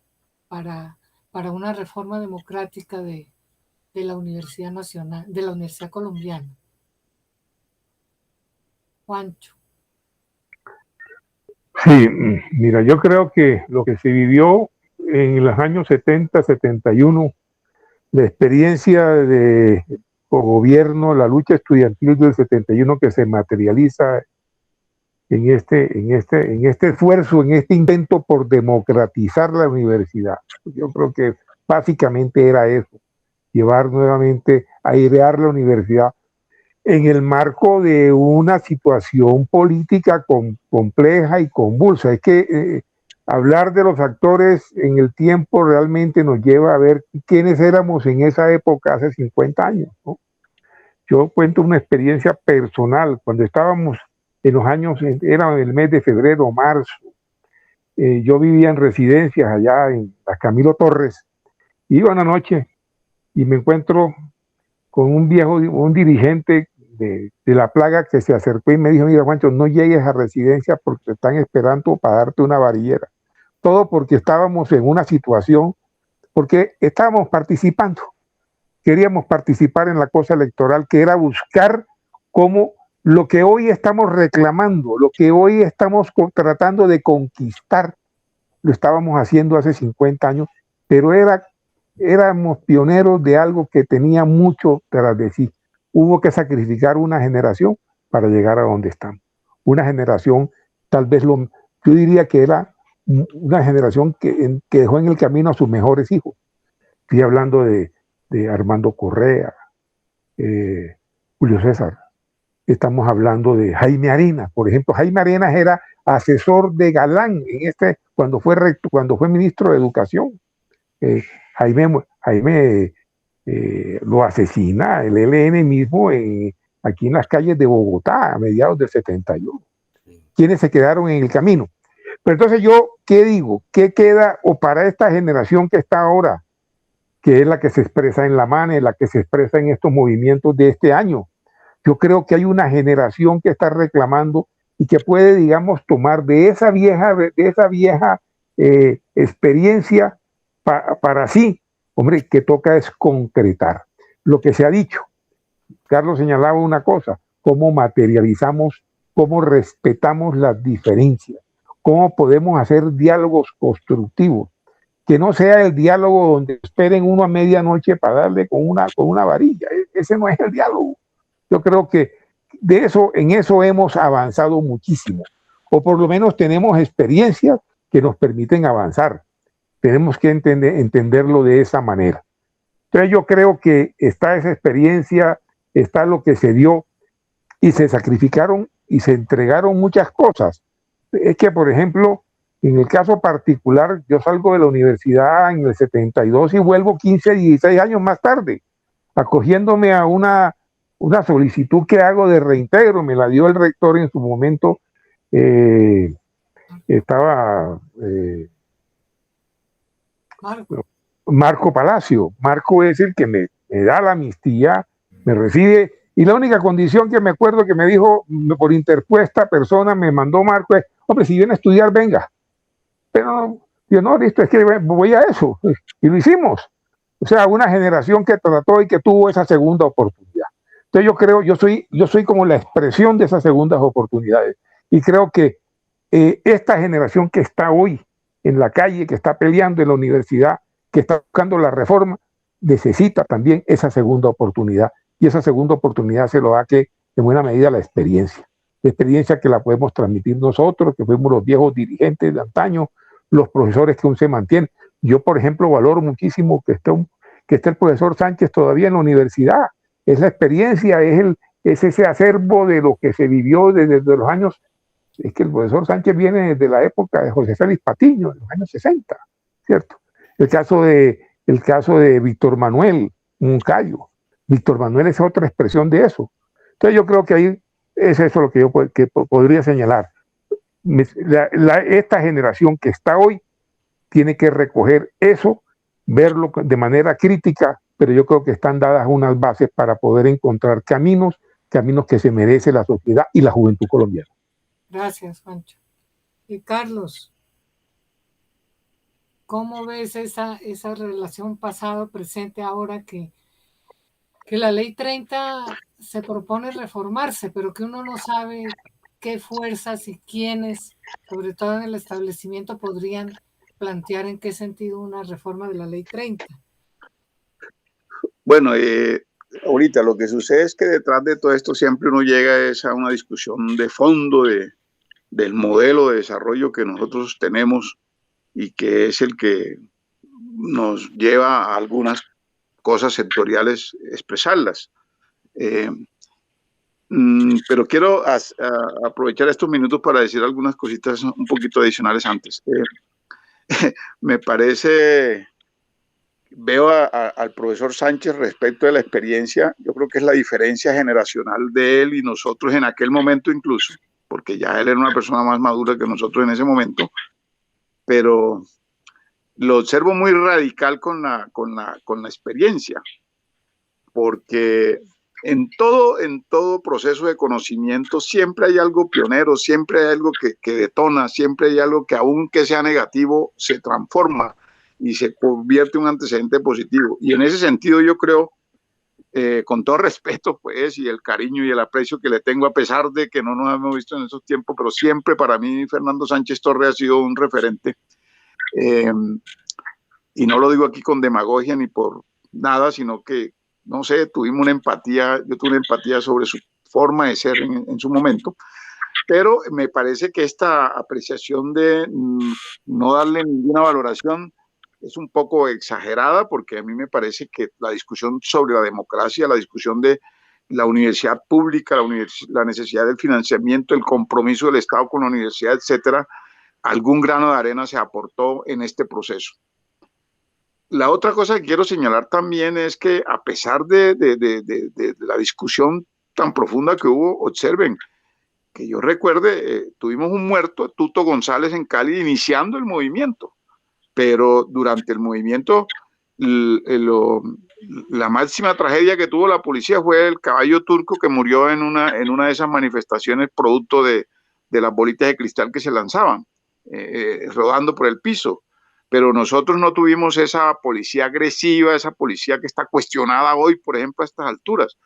S1: para una reforma democrática de la Universidad Nacional, de la Universidad Colombiana? Juancho.
S2: Sí, mira, yo creo que lo que se vivió en los años 70, 71, la experiencia de gobierno, la lucha estudiantil del 71 que se materializa en este esfuerzo, en este intento por democratizar la universidad. Yo creo que básicamente era eso, llevar nuevamente, airear la universidad en el marco de una situación política compleja y convulsa. Es que hablar de los actores en el tiempo realmente nos lleva a ver quiénes éramos en esa época hace 50 años, ¿no? Yo cuento una experiencia personal. Cuando estábamos en los años, era el mes de febrero o marzo, yo vivía en residencias allá en la Camilo Torres. Iba una noche y me encuentro con un dirigente de la plaga que se acercó y me dijo, mira, Juancho, no llegues a residencia porque te están esperando para darte una varillera. Todo porque estábamos en una situación, porque estábamos participando. Queríamos participar en la cosa electoral, que era buscar cómo lo que hoy estamos reclamando, lo que hoy estamos tratando de conquistar, lo estábamos haciendo hace 50 años, pero éramos pioneros de algo que tenía mucho tras de sí. Hubo que sacrificar una generación para llegar a donde estamos. Una generación, tal vez yo diría que era una generación que dejó en el camino a sus mejores hijos. Estoy hablando de Armando Correa, Julio César. Estamos hablando de Jaime Arenas, por ejemplo. Jaime Arenas era asesor de Galán cuando fue ministro de Educación. Jaime lo asesina el ELN mismo aquí en las calles de Bogotá a mediados del 71. ¿Quiénes se quedaron en el camino? Pero entonces yo, ¿qué digo? ¿Qué queda o para esta generación que está ahora, que es la que se expresa en la MANE, la que se expresa en estos movimientos de este año? Yo creo que hay una generación que está reclamando y que puede, digamos, tomar de esa vieja experiencia para sí, hombre, que toca es concretar lo que se ha dicho. Carlos señalaba una cosa, cómo materializamos, cómo respetamos las diferencias, cómo podemos hacer diálogos constructivos, que no sea el diálogo donde esperen uno a medianoche para darle con una varilla. Ese no es el diálogo. Yo creo que en eso hemos avanzado muchísimo, o por lo menos tenemos experiencias que nos permiten avanzar. Tenemos que entenderlo de esa manera. Entonces yo creo que está esa experiencia, está lo que se dio, y se sacrificaron y se entregaron muchas cosas. Es que, por ejemplo, en el caso particular, yo salgo de la universidad en el 72 y vuelvo 15, 16 años más tarde, acogiéndome a una solicitud que hago de reintegro. Me la dio el rector en su momento. Estaba Marco Palacio. Marco es el que me da la amnistía, me recibe, y la única condición que me acuerdo que me dijo por interpuesta persona, me mandó Marco, es: hombre, si viene a estudiar, venga. Pero yo no, listo, es que voy a eso, y lo hicimos. O sea, una generación que trató y que tuvo esa segunda oportunidad. Entonces yo soy como la expresión de esas segundas oportunidades, y creo que esta generación que está hoy en la calle, que está peleando en la universidad, que está buscando la reforma, necesita también esa segunda oportunidad, y esa segunda oportunidad se lo da que en buena medida la experiencia que la podemos transmitir nosotros, que fuimos los viejos dirigentes de antaño, los profesores que aún se mantienen. Yo, por ejemplo, valoro muchísimo que esté el profesor Sánchez todavía en la universidad. Esa experiencia es ese acervo de lo que se vivió desde los años. Es que el profesor Sánchez viene desde la época de José Félix Patiño, de los años 60, ¿cierto? El caso de Víctor Manuel Moncayo. Víctor Manuel es otra expresión de eso. Entonces yo creo que ahí es eso lo que yo podría señalar. Esta generación que está hoy tiene que recoger eso, verlo de manera crítica, pero yo creo que están dadas unas bases para poder encontrar caminos que se merece la sociedad y la juventud colombiana.
S1: Gracias, Juancho. Y Carlos, ¿cómo ves esa relación pasado-presente ahora que la ley 30 se propone reformarse, pero que uno no sabe qué fuerzas y quiénes, sobre todo en el establecimiento, podrían plantear en qué sentido una reforma de la ley 30?
S3: Bueno, ahorita lo que sucede es que detrás de todo esto siempre uno llega a una discusión de fondo del modelo de desarrollo que nosotros tenemos, y que es el que nos lleva a algunas cosas sectoriales expresarlas. Pero quiero aprovechar estos minutos para decir algunas cositas un poquito adicionales antes. Me parece, veo al profesor Sánchez respecto de la experiencia. Yo creo que es la diferencia generacional de él y nosotros en aquel momento, incluso, porque ya él era una persona más madura que nosotros en ese momento, pero lo observo muy radical con la experiencia, porque en todo proceso de conocimiento siempre hay algo pionero, siempre hay algo que detona, siempre hay algo que, aunque sea negativo, se transforma y se convierte en un antecedente positivo. Y en ese sentido yo creo, con todo respeto pues, y el cariño y el aprecio que le tengo, a pesar de que no nos hemos visto en esos tiempos, pero siempre para mí Fernando Sánchez Torres ha sido un referente. Y no lo digo aquí con demagogia ni por nada, sino que, no sé, yo tuve una empatía sobre su forma de ser en su momento, pero me parece que esta apreciación de no darle ninguna valoración es un poco exagerada, porque a mí me parece que la discusión sobre la democracia, la discusión de la universidad pública, la necesidad del financiamiento, el compromiso del Estado con la universidad, etcétera, algún grano de arena se aportó en este proceso. La otra cosa que quiero señalar también es que, a pesar de la discusión tan profunda que hubo, observen, que yo recuerde, tuvimos un muerto, Tuto González, en Cali, iniciando el movimiento, pero durante el movimiento la máxima tragedia que tuvo la policía fue el caballo turco que murió en una de esas manifestaciones producto de las bolitas de cristal que se lanzaban. rodando por el piso. Pero nosotros no tuvimos esa policía agresiva, esa policía que está cuestionada hoy, por ejemplo, a estas alturas.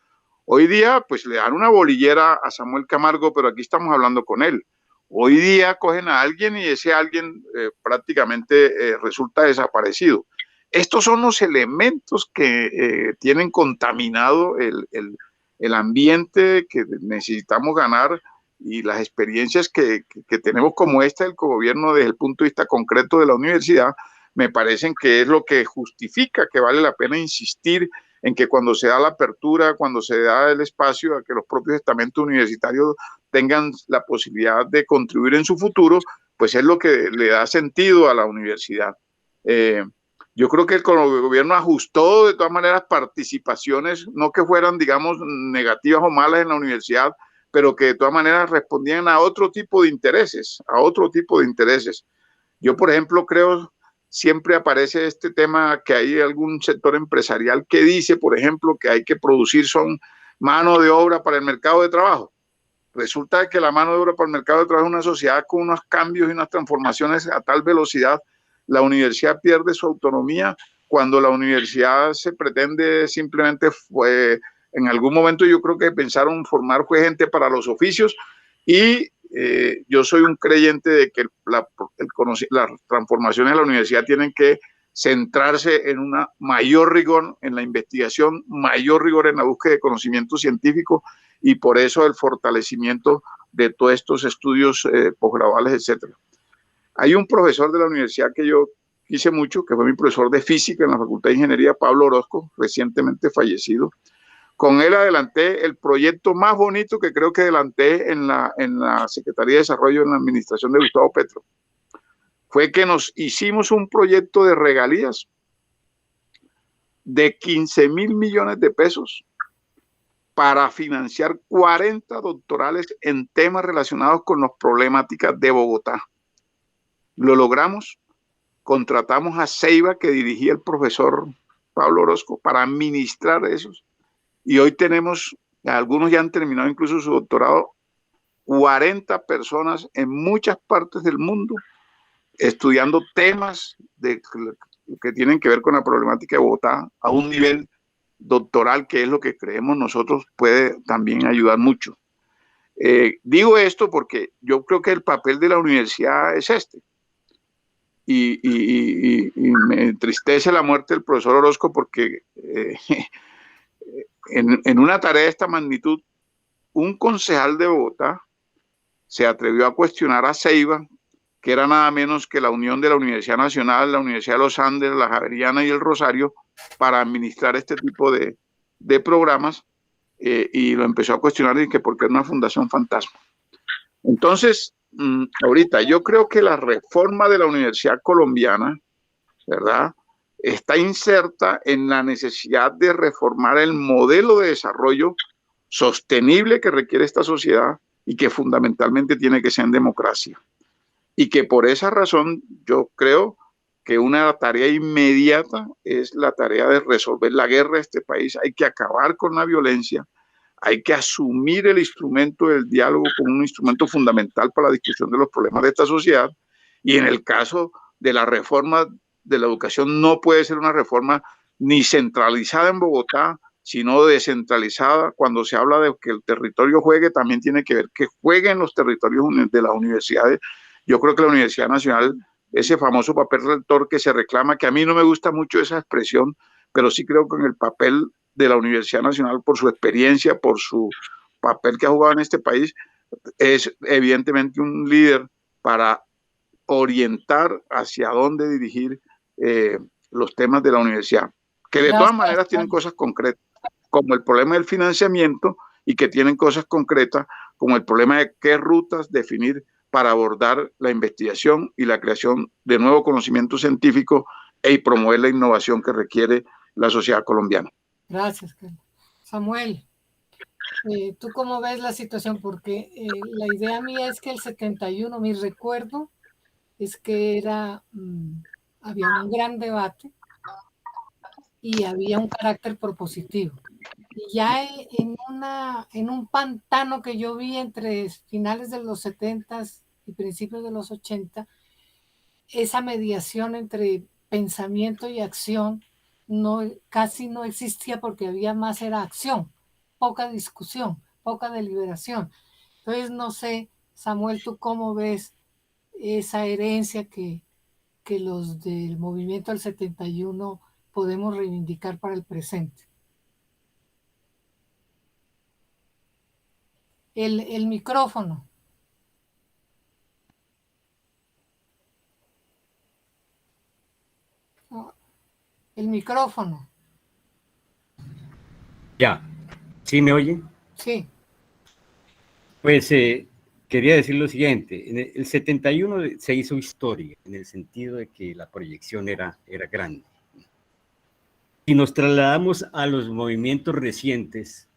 S3: Hoy día, pues le dan una bolillera a Samuel Camargo, pero aquí estamos hablando con él. Hoy día cogen a alguien y ese alguien prácticamente resulta desaparecido. Estos son los elementos que tienen contaminado el ambiente que necesitamos ganar, y las experiencias que tenemos como esta del cogobierno desde el punto de vista concreto de la universidad, me parecen que es lo que justifica que vale la pena insistir en que cuando se da la apertura, cuando se da el espacio a que los propios estamentos universitarios tengan la posibilidad de contribuir en su futuro, pues es lo que le da sentido a la universidad. Yo creo que el gobierno ajustó de todas maneras participaciones, no que fueran, digamos, negativas o malas en la universidad, pero que de todas maneras respondían a otro tipo de intereses, Yo, por ejemplo, creo, siempre aparece este tema que hay algún sector empresarial que dice, por ejemplo, que hay que producir son mano de obra para el mercado de trabajo. Resulta que la mano de obra para el mercado de trabajo es una sociedad con unos cambios y unas transformaciones a tal velocidad. La universidad pierde su autonomía cuando la universidad se pretende simplemente en algún momento yo creo que pensaron formar gente para los oficios, y yo soy un creyente de que las transformaciones de la universidad tienen que centrarse en un mayor rigor en la investigación, mayor rigor en la búsqueda de conocimiento científico, y por eso el fortalecimiento de todos estos estudios posgraduales, etcétera. Hay un profesor de la universidad que yo quise mucho, que fue mi profesor de física en la Facultad de Ingeniería, Pablo Orozco, recientemente fallecido. Con él adelanté el proyecto más bonito que creo que adelanté en la Secretaría de Desarrollo en la administración de Gustavo Petro. Fue que nos hicimos un proyecto de regalías de 15.000 millones de pesos para financiar 40 doctorales en temas relacionados con las problemáticas de Bogotá. Lo logramos, contratamos a Ceiba, que dirigía el profesor Pablo Orozco, para administrar esos. Y hoy tenemos, algunos ya han terminado incluso su doctorado, 40 personas en muchas partes del mundo estudiando temas que tienen que ver con la problemática de Bogotá a un nivel doctoral, que es lo que creemos nosotros puede también ayudar mucho. Digo esto porque yo creo que el papel de la universidad es este. Y me entristece la muerte del profesor Orozco porque en una tarea de esta magnitud, un concejal de Bogotá se atrevió a cuestionar a Ceiba, que era nada menos que la unión de la Universidad Nacional, la Universidad de los Andes, la Javeriana y el Rosario, para administrar este tipo de programas, y lo empezó a cuestionar y que porque era una fundación fantasma. Entonces, ahorita yo creo que la reforma de la universidad colombiana, ¿verdad?, está inserta en la necesidad de reformar el modelo de desarrollo sostenible que requiere esta sociedad y que fundamentalmente tiene que ser en democracia. Y que por esa razón yo creo que una tarea inmediata es la tarea de resolver la guerra de este país. Hay que acabar con la violencia, hay que asumir el instrumento del diálogo como un instrumento fundamental para la discusión de los problemas de esta sociedad, y en el caso de la reforma de la educación no puede ser una reforma ni centralizada en Bogotá, sino descentralizada. Cuando se habla de que el territorio juegue, también tiene que ver que jueguen los territorios de las universidades. Yo creo que la Universidad Nacional, ese famoso papel rector que se reclama, que a mí no me gusta mucho esa expresión, pero sí creo que en el papel de la Universidad Nacional, por su experiencia, por su papel que ha jugado en este país, es evidentemente un líder para orientar hacia dónde dirigir los temas de la universidad, que de todas maneras tienen cosas concretas, como el problema del financiamiento, y que tienen cosas concretas como el problema de qué rutas definir para abordar la investigación y la creación de nuevo conocimiento científico y promover la innovación que requiere la sociedad colombiana.
S1: Gracias, Carlos. Samuel, ¿tú cómo ves la situación? Porque la idea mía es que el 71, mi recuerdo es que había un gran debate y había un carácter propositivo. Y ya en un pantano que yo vi entre finales de los 70 y principios de los 80, esa mediación entre pensamiento y acción casi no existía porque había más era acción, poca discusión, poca deliberación. Entonces, no sé, Samuel, ¿tú cómo ves esa herencia que los del movimiento del 71 podemos reivindicar para el presente? El micrófono. El micrófono.
S4: Ya, ¿sí me oyen?
S1: Sí.
S4: Pues quería decir lo siguiente, en el 71 se hizo historia, en el sentido de que la proyección era grande. Si nos trasladamos a los movimientos recientes,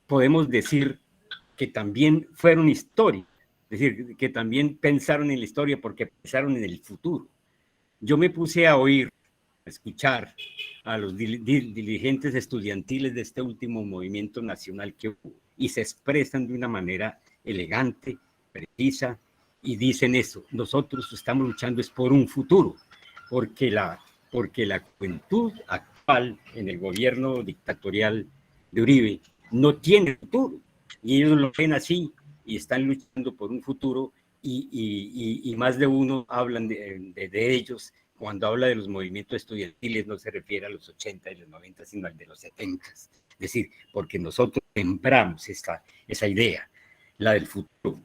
S4: podemos decir que también fueron historia, es decir, que también pensaron en la historia porque pensaron en el futuro. Yo me puse a oír, a escuchar a los dirigentes estudiantiles de este último movimiento nacional que hubo y se expresan de una manera elegante, precisa y dicen eso, nosotros estamos luchando es por un futuro, porque la juventud actual en el gobierno dictatorial de Uribe no tiene futuro y ellos lo ven así y están luchando por un futuro y más de uno hablan de ellos. Cuando habla de los movimientos estudiantiles no se refiere a los 80 y los 90, sino al de los 70. Es decir, porque nosotros sembramos esa idea, la del futuro.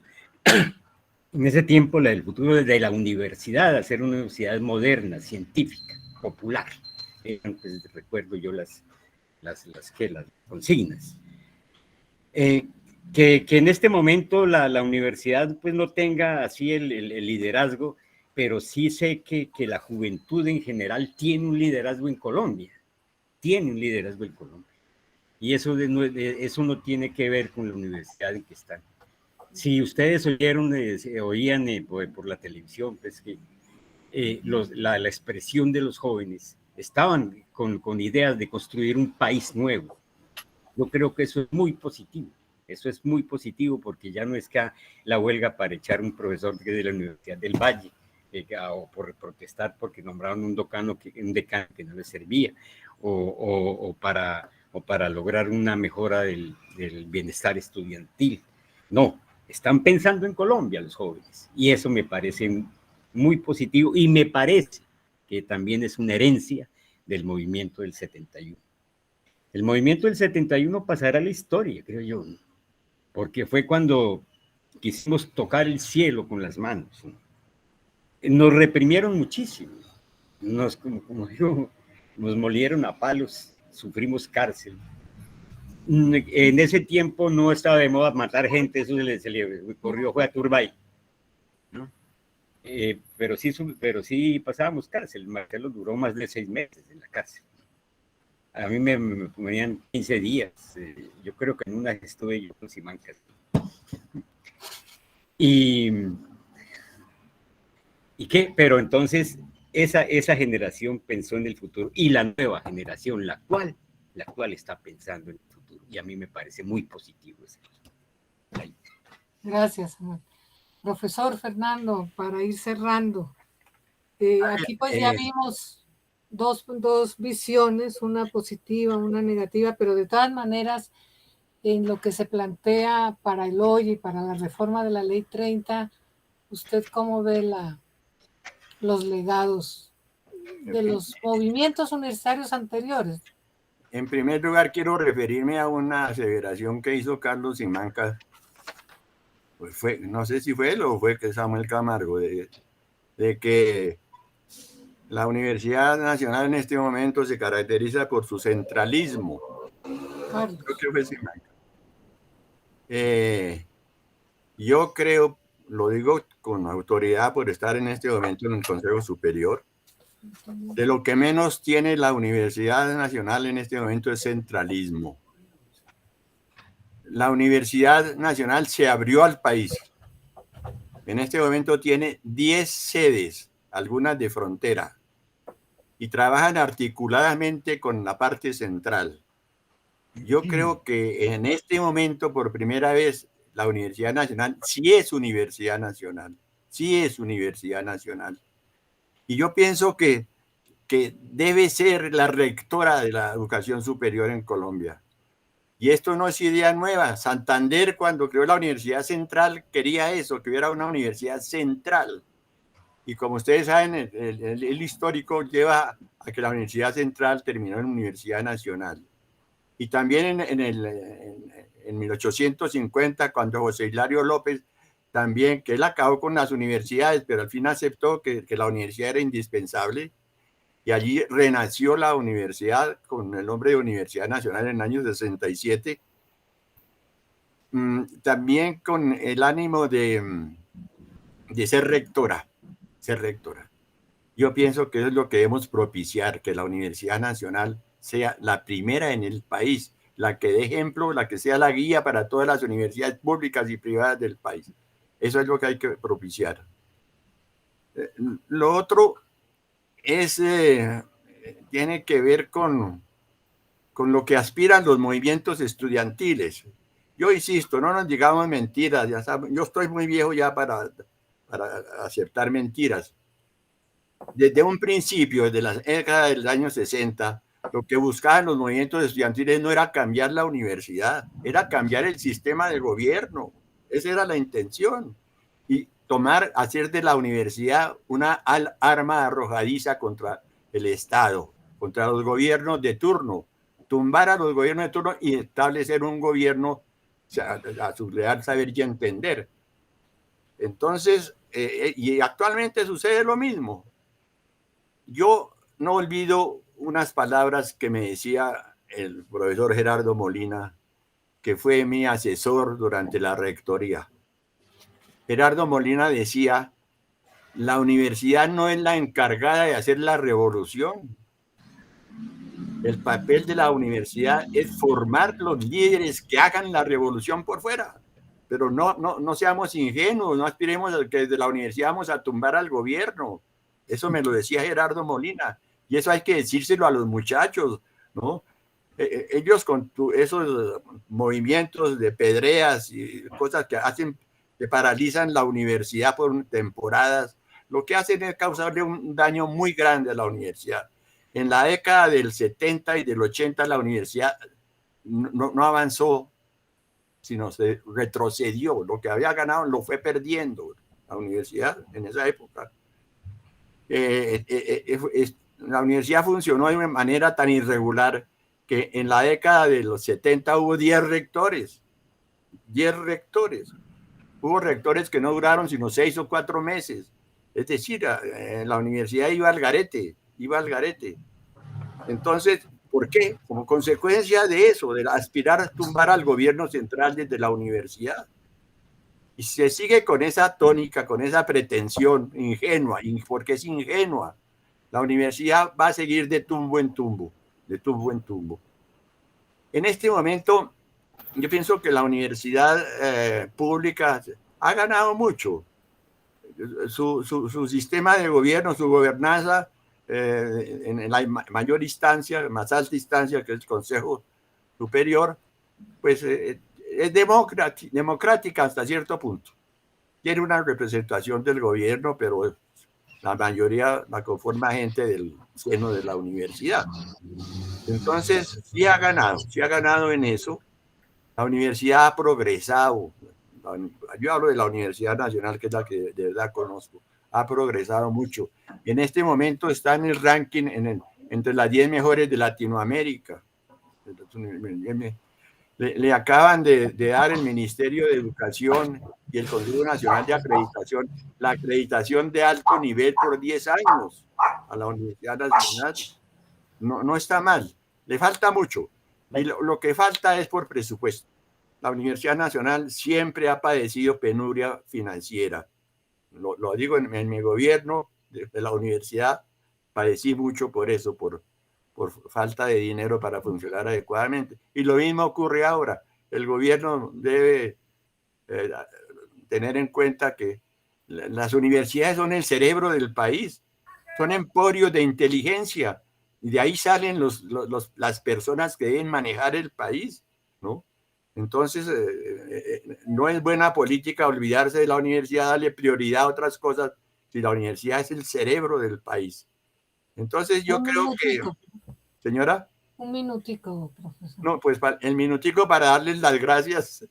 S4: En ese tiempo, la del futuro de la universidad, hacer una universidad moderna, científica, popular. Pues, recuerdo yo las consignas. Que en este momento la universidad pues no tenga así el liderazgo, pero sí sé que la juventud en general tiene un liderazgo en Colombia, y eso no tiene que ver con la universidad en que están. Si ustedes oían por la televisión, pues que la expresión de los jóvenes estaban con ideas de construir un país nuevo. Yo creo que eso es muy positivo. Eso es muy positivo porque ya no es que la huelga para echar un profesor de la Universidad del Valle o por protestar porque nombraron un decano que no les servía o para lograr una mejora del bienestar estudiantil. No, están pensando en Colombia los jóvenes y eso me parece muy positivo y me parece que también es una herencia del movimiento del 71. El movimiento del 71 pasará a la historia, creo yo, ¿no? Porque fue cuando quisimos tocar el cielo con las manos, ¿no? Nos reprimieron muchísimo, como digo, nos molieron a palos, sufrimos cárcel. En ese tiempo no estaba de moda matar gente, eso se le corrió, fue a Turbay, ¿no? Pero sí pasábamos cárcel. Marcelo duró más de 6 meses en la cárcel. A mí me ponían 15 días. Yo creo que en una estuve yo con Simancas. ¿Y qué? Pero entonces esa generación pensó en el futuro y la nueva generación, la cual está pensando en el futuro. Y a mí me parece muy positivo eso.
S1: Gracias, Samuel. Profesor Fernando, para ir cerrando, aquí pues ya vimos dos visiones, una positiva, una negativa, pero de todas maneras, en lo que se plantea para el hoy y para la reforma de la Ley 30, ¿usted cómo ve los legados de los movimientos universitarios anteriores?
S5: En primer lugar, quiero referirme a una aseveración que hizo Carlos Simancas. Pues no sé si fue él o fue que Samuel Camargo, de que la Universidad Nacional en este momento se caracteriza por su centralismo.
S1: Carlos.
S5: Creo que fue Simancas. Yo creo, lo digo con autoridad por estar en este momento en el Consejo Superior, de lo que menos tiene la Universidad Nacional en este momento es centralismo. La Universidad Nacional se abrió al país. En este momento tiene 10 sedes, algunas de frontera, y trabajan articuladamente con la parte central. Yo creo que en este momento, por primera vez, la Universidad Nacional sí es Universidad Nacional. sí es universidad nacional. Y yo pienso que debe ser la rectora de la educación superior en Colombia. Y esto no es idea nueva. Santander, cuando creó la Universidad Central, quería eso, que hubiera una universidad central. Y como ustedes saben, el histórico lleva a que la Universidad Central terminó en Universidad Nacional. Y también en 1850, cuando José Hilario López también, que él acabó con las universidades, pero al fin aceptó que la universidad era indispensable, y allí renació la universidad con el nombre de Universidad Nacional en el año 67, también con el ánimo de ser rectora. Yo pienso que es lo que debemos propiciar, que la Universidad Nacional sea la primera en el país, la que dé ejemplo, la que sea la guía para todas las universidades públicas y privadas del país. Eso es lo que hay que propiciar. Lo otro tiene que ver con lo que aspiran los movimientos estudiantiles. Yo insisto, no nos digamos mentiras, ya saben, yo estoy muy viejo ya para aceptar mentiras. Desde un principio, desde la década del año 60, lo que buscaban los movimientos estudiantiles no era cambiar la universidad, era cambiar el sistema de gobierno. Esa era la intención. Y hacer de la universidad una arma arrojadiza contra el Estado, contra los gobiernos de turno, tumbar a los gobiernos de turno y establecer un gobierno a su real saber y entender. Entonces, y actualmente sucede lo mismo. Yo no olvido unas palabras que me decía el profesor Gerardo Molina, que fue mi asesor durante la rectoría. Gerardo Molina decía, la universidad no es la encargada de hacer la revolución. El papel de la universidad es formar los líderes que hagan la revolución por fuera. Pero no seamos ingenuos, no aspiremos a que desde la universidad vamos a tumbar al gobierno. Eso me lo decía Gerardo Molina. Y eso hay que decírselo a los muchachos, ¿no? Ellos con esos movimientos de pedreas y cosas que paralizan la universidad por temporadas, lo que hacen es causarle un daño muy grande a la universidad. En la década del 70 y del 80 la universidad no avanzó, sino se retrocedió. Lo que había ganado lo fue perdiendo la universidad en esa época. La universidad funcionó de una manera tan irregular que en la década de los 70 hubo 10 rectores. 10 rectores. Hubo rectores que no duraron sino 6 o 4 meses. Es decir, la universidad iba al garete. Entonces, ¿por qué? Como consecuencia de eso, de aspirar a tumbar al gobierno central desde la universidad. Y se sigue con esa tónica, con esa pretensión ingenua, porque es ingenua. La universidad va a seguir de tumbo en tumbo. En este momento, yo pienso que la universidad pública ha ganado mucho. Su sistema de gobierno, su gobernanza, en la mayor instancia, más alta instancia, que es el Consejo Superior, pues es democrática hasta cierto punto. Tiene una representación del gobierno, pero la mayoría la conforma gente del seno de la universidad. Entonces, sí ha ganado en eso. La universidad ha progresado. Yo hablo de la Universidad Nacional, que es la que de verdad conozco. Ha progresado mucho. En este momento está en el ranking entre las 10 mejores de Latinoamérica. Le acaban de dar el Ministerio de Educación y el Consejo Nacional de Acreditación la acreditación de alto nivel por 10 años a la Universidad Nacional. No está mal, le falta mucho. Y lo que falta es por presupuesto. La Universidad Nacional siempre ha padecido penuria financiera. Lo digo en mi gobierno de la universidad, padecí mucho por eso, por falta de dinero para funcionar adecuadamente. Y lo mismo ocurre ahora. El gobierno debe tener en cuenta que las universidades son el cerebro del país, son emporios de inteligencia, y de ahí salen las personas que deben manejar el país, ¿no? Entonces, no es buena política olvidarse de la universidad, darle prioridad a otras cosas, si la universidad es el cerebro del país. Entonces, yo creo que... Señora.
S1: Un minutico, profesor.
S5: No, pues el minutico para darles las gracias.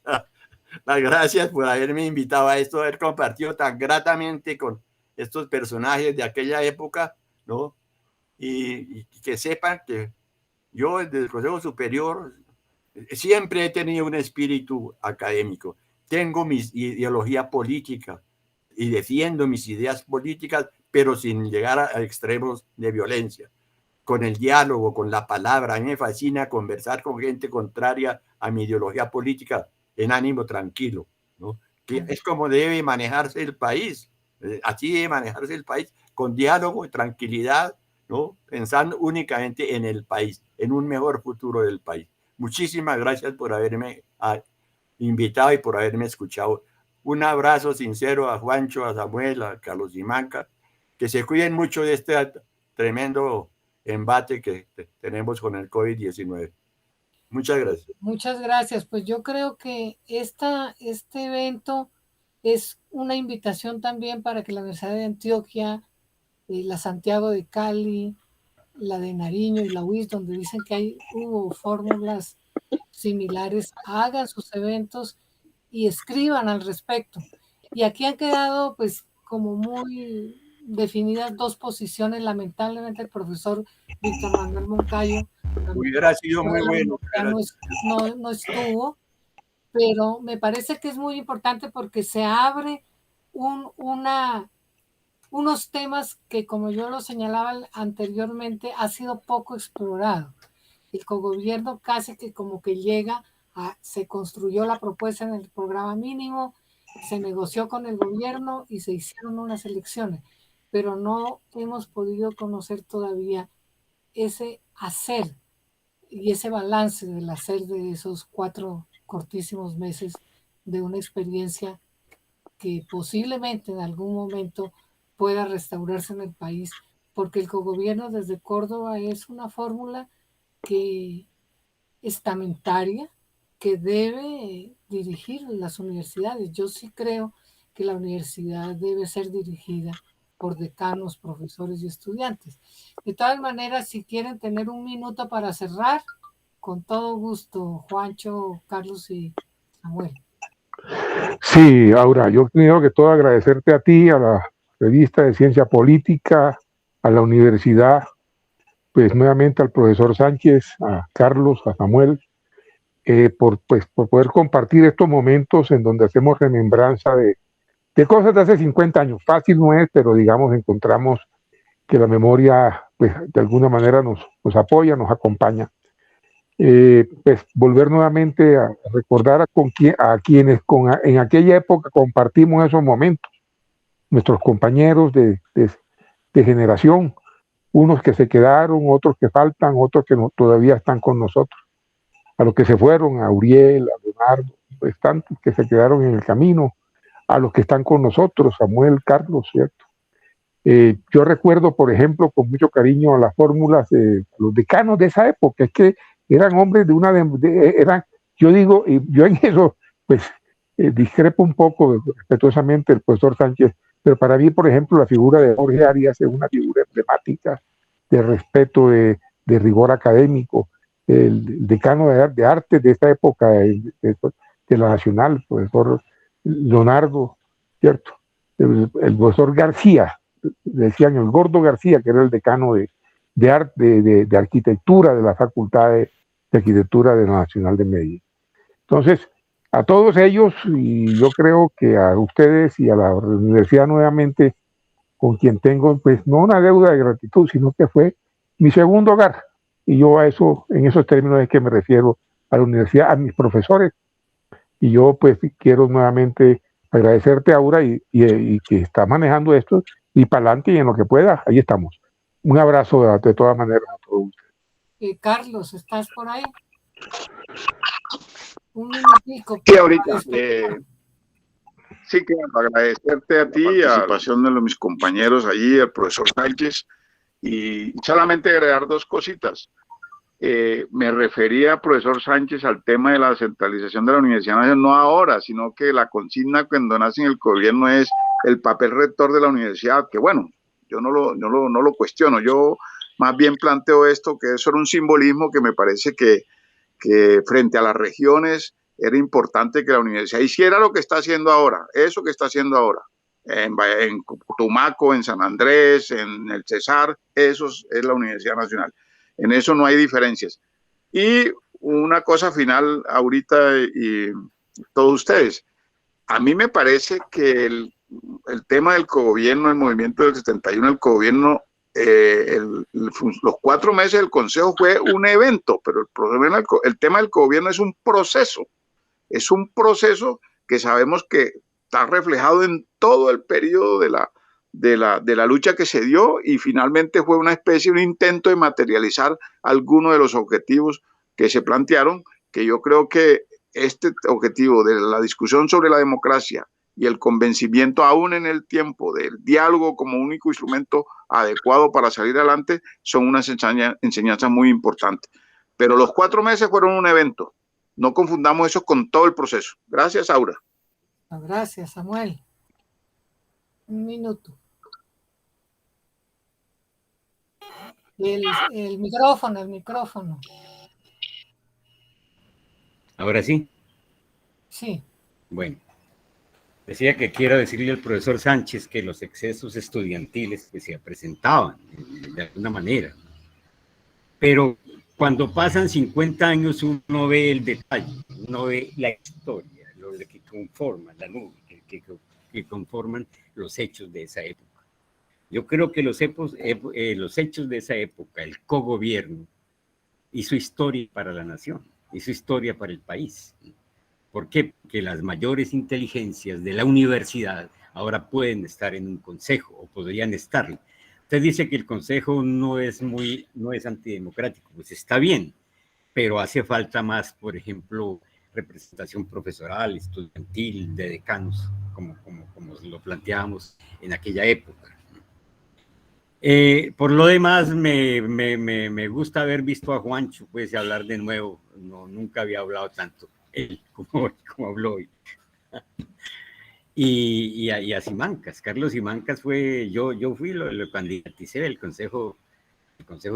S5: Las gracias por haberme invitado a esto, haber compartido tan gratamente con estos personajes de aquella época, ¿no? Y que sepan que yo desde el Consejo Superior siempre he tenido un espíritu académico. Tengo mi ideología política y defiendo mis ideas políticas, pero sin llegar a extremos de violencia. Con el diálogo, con la palabra. A mí me fascina conversar con gente contraria a mi ideología política en ánimo tranquilo, ¿no? Que es como debe manejarse el país. Así debe manejarse el país, con diálogo y tranquilidad, ¿no? Pensando únicamente en el país, en un mejor futuro del país. Muchísimas gracias por haberme invitado y por haberme escuchado. Un abrazo sincero a Juancho, a Samuel, a Carlos Simancas. Que se cuiden mucho de este tremendo embate que tenemos con el COVID-19. Muchas gracias.
S1: Muchas gracias. Pues yo creo que este evento es una invitación también para que la Universidad de Antioquia, la Santiago de Cali, la de Nariño y la UIS, donde dicen que hubo fórmulas similares, hagan sus eventos y escriban al respecto. Y aquí han quedado pues como muy definidas dos posiciones. Lamentablemente el profesor Víctor Manuel Moncayo
S5: hubiera sido muy bueno.
S1: No estuvo, pero me parece que es muy importante porque se abre unos temas que, como yo lo señalaba anteriormente, ha sido poco explorado. El cogobierno casi que como que se construyó la propuesta en el programa mínimo, se negoció con el gobierno y se hicieron unas elecciones, pero no hemos podido conocer todavía ese hacer y ese balance del hacer de esos 4 cortísimos meses de una experiencia que posiblemente en algún momento pueda restaurarse en el país, porque el cogobierno desde Córdoba es una fórmula estamentaria que debe dirigir las universidades. Yo sí creo que la universidad debe ser dirigida por decanos, profesores y estudiantes. De todas maneras, si quieren tener un minuto para cerrar, con todo gusto, Juancho, Carlos y Samuel.
S2: Sí, Aura, yo primero que todo agradecerte a ti, a la revista de Ciencia Política, a la universidad, pues nuevamente al profesor Sánchez, a Carlos, a Samuel, por poder compartir estos momentos en donde hacemos remembranza de cosas de hace 50 años. Fácil no es, pero digamos encontramos que la memoria pues de alguna manera nos apoya, nos acompaña. Pues volver nuevamente a recordar a quienes en aquella época compartimos esos momentos, nuestros compañeros de generación, unos que se quedaron, otros que faltan, otros que todavía están con nosotros, a los que se fueron, a Uriel, a Leonardo, pues tantos que se quedaron en el camino, a los que están con nosotros, Samuel, Carlos, ¿cierto? Yo recuerdo, por ejemplo, con mucho cariño a las fórmulas de los decanos de esa época, es que eran hombres yo digo, y yo en eso, pues, discrepo un poco respetuosamente el profesor Sánchez, pero para mí, por ejemplo, la figura de Jorge Arias es una figura emblemática de respeto, de rigor académico. El decano de arte de esta época, de la Nacional, el profesor Leonardo, ¿cierto? El profesor García, decían el Gordo García, que era el decano de arte, de arquitectura de la Facultad de Arquitectura de la Nacional de Medellín. Entonces, a todos ellos, y yo creo que a ustedes y a la universidad nuevamente, con quien tengo, pues no una deuda de gratitud, sino que fue mi segundo hogar. Y yo a eso, en esos términos es que me refiero a la universidad, a mis profesores. Y yo pues quiero nuevamente agradecerte, Aura, y que está manejando esto, y para adelante y en lo que pueda, ahí estamos. Un abrazo de todas maneras a todos ustedes.
S1: Carlos, ¿estás por ahí? Un minutico.
S3: Sí, ahorita. Sí, claro, agradecerte a ti, a la participación de mis compañeros allí, al profesor Sánchez, y solamente agregar 2 cositas. Me refería, profesor Sánchez, al tema de la centralización de la Universidad Nacional, no ahora, sino que la consigna cuando nace en el gobierno es el papel rector de la universidad, que bueno, yo no lo cuestiono, yo más bien planteo esto, que eso era un simbolismo que me parece que frente a las regiones era importante que la universidad hiciera lo que está haciendo ahora, eso que está haciendo ahora, en Tumaco, en San Andrés, en el Cesar, eso es la Universidad Nacional. En eso no hay diferencias. Y una cosa final ahorita y todos ustedes. A mí me parece que el tema del cogobierno, el movimiento del 71, el cogobierno, los 4 meses del Consejo fue un evento, pero el tema del cogobierno es un proceso que sabemos que está reflejado en todo el periodo de la lucha que se dio y finalmente fue una especie, un intento de materializar algunos de los objetivos que se plantearon, que yo creo que este objetivo de la discusión sobre la democracia y el convencimiento aún en el tiempo del diálogo como único instrumento adecuado para salir adelante son unas enseñanzas muy importantes. Pero los 4 meses fueron un evento. No confundamos eso con todo el proceso. Gracias, Aura.
S1: Gracias, Samuel. Un minuto. El micrófono.
S4: Ahora sí.
S1: Sí.
S4: Bueno, decía que quiero decirle al profesor Sánchez que los excesos estudiantiles que se presentaban de alguna manera, pero cuando pasan 50 años uno ve el detalle, uno ve la historia, lo que conforma la nube, que conforman los hechos de esa época. Yo creo que los hechos de esa época, el cogobierno, hizo historia para la nación, hizo historia para el país. ¿Por qué? Porque las mayores inteligencias de la universidad ahora pueden estar en un consejo o podrían estarlo. Usted dice que el consejo no es antidemocrático, pues está bien, pero hace falta más, por ejemplo, representación profesoral, estudiantil, de decanos, como lo planteábamos en aquella época. Por lo demás, me gusta haber visto a Juancho, pues, hablar de nuevo. Nunca había hablado tanto él como habló hoy. Y a Simancas. Carlos Simancas yo fui, lo candidaticé del Consejo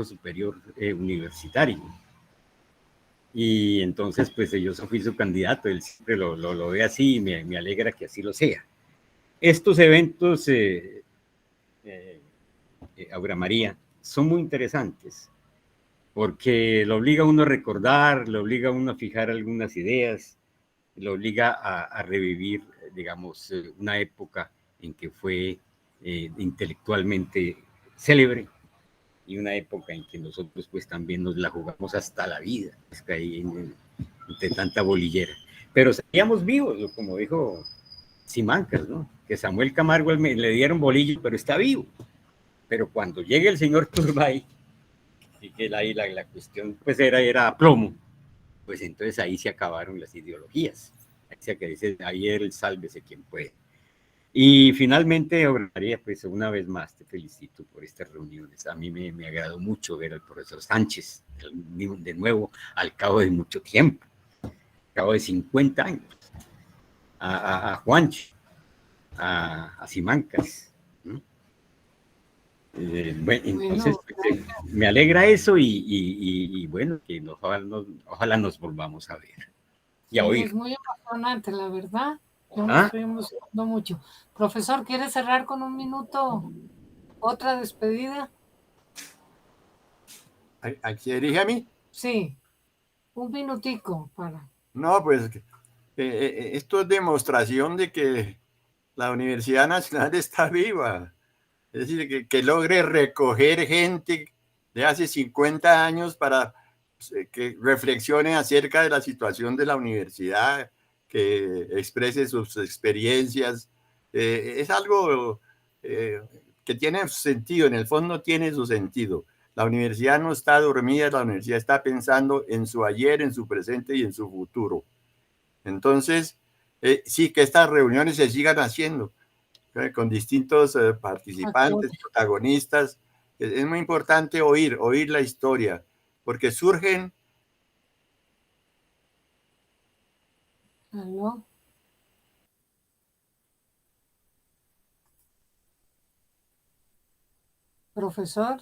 S4: Superior Universitario. Y entonces, pues, yo fui su candidato, él siempre lo ve así y me alegra que así lo sea. Estos eventos, Aura María, son muy interesantes porque lo obliga a uno a recordar, lo obliga a uno a fijar algunas ideas, lo obliga a revivir, digamos, una época en que fue intelectualmente célebre y una época en que nosotros pues también nos la jugamos hasta la vida, es que ahí entre tanta bolillera. Pero seguíamos vivos, como dijo Simancas, ¿no? Que Samuel Camargo le dieron bolillo, pero está vivo. Pero cuando llegue el señor Turbay, y que ahí la cuestión pues era plomo, pues entonces ahí se acabaron las ideologías. Ahí era el sálvese quien puede. Y finalmente, María, pues una vez más te felicito por estas reuniones. A mí me agradó mucho ver al profesor Sánchez de nuevo al cabo de mucho tiempo, al cabo de 50 años, a Juancho, a Simancas. Bueno, entonces me alegra eso y bueno, que ojalá nos volvamos a ver y a oír.
S1: Es muy emocionante, la verdad. Yo me estoy emocionando mucho. Profesor, ¿quiere cerrar con un minuto? ¿Otra despedida?
S5: ¿A quién dirige a mí?
S1: Sí, un minutico para...
S5: No, pues esto es demostración de que la Universidad Nacional está viva. Es decir, que logre recoger gente de hace 50 años para que reflexione acerca de la situación de la universidad, que exprese sus experiencias. Es algo que tiene sentido, en el fondo tiene su sentido. La universidad no está dormida, la universidad está pensando en su ayer, en su presente y en su futuro. Entonces, sí, que estas reuniones se sigan haciendo con distintos participantes, protagonistas. Es muy importante oír la historia. porque surgen.
S1: ¿Aló? Profesor.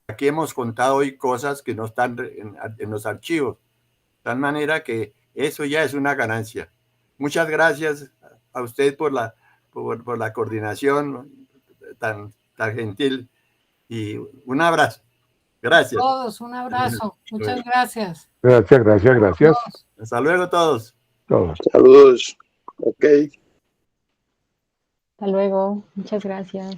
S5: Aquí hemos contado hoy cosas que no están en los archivos, de tal manera que eso ya es una ganancia. Muchas gracias a usted por la coordinación tan gentil y un abrazo. Gracias.
S1: A todos, un abrazo. Muchas gracias.
S2: Gracias.
S5: Hasta luego todos.
S3: Saludos. Ok.
S6: Hasta luego. Muchas gracias.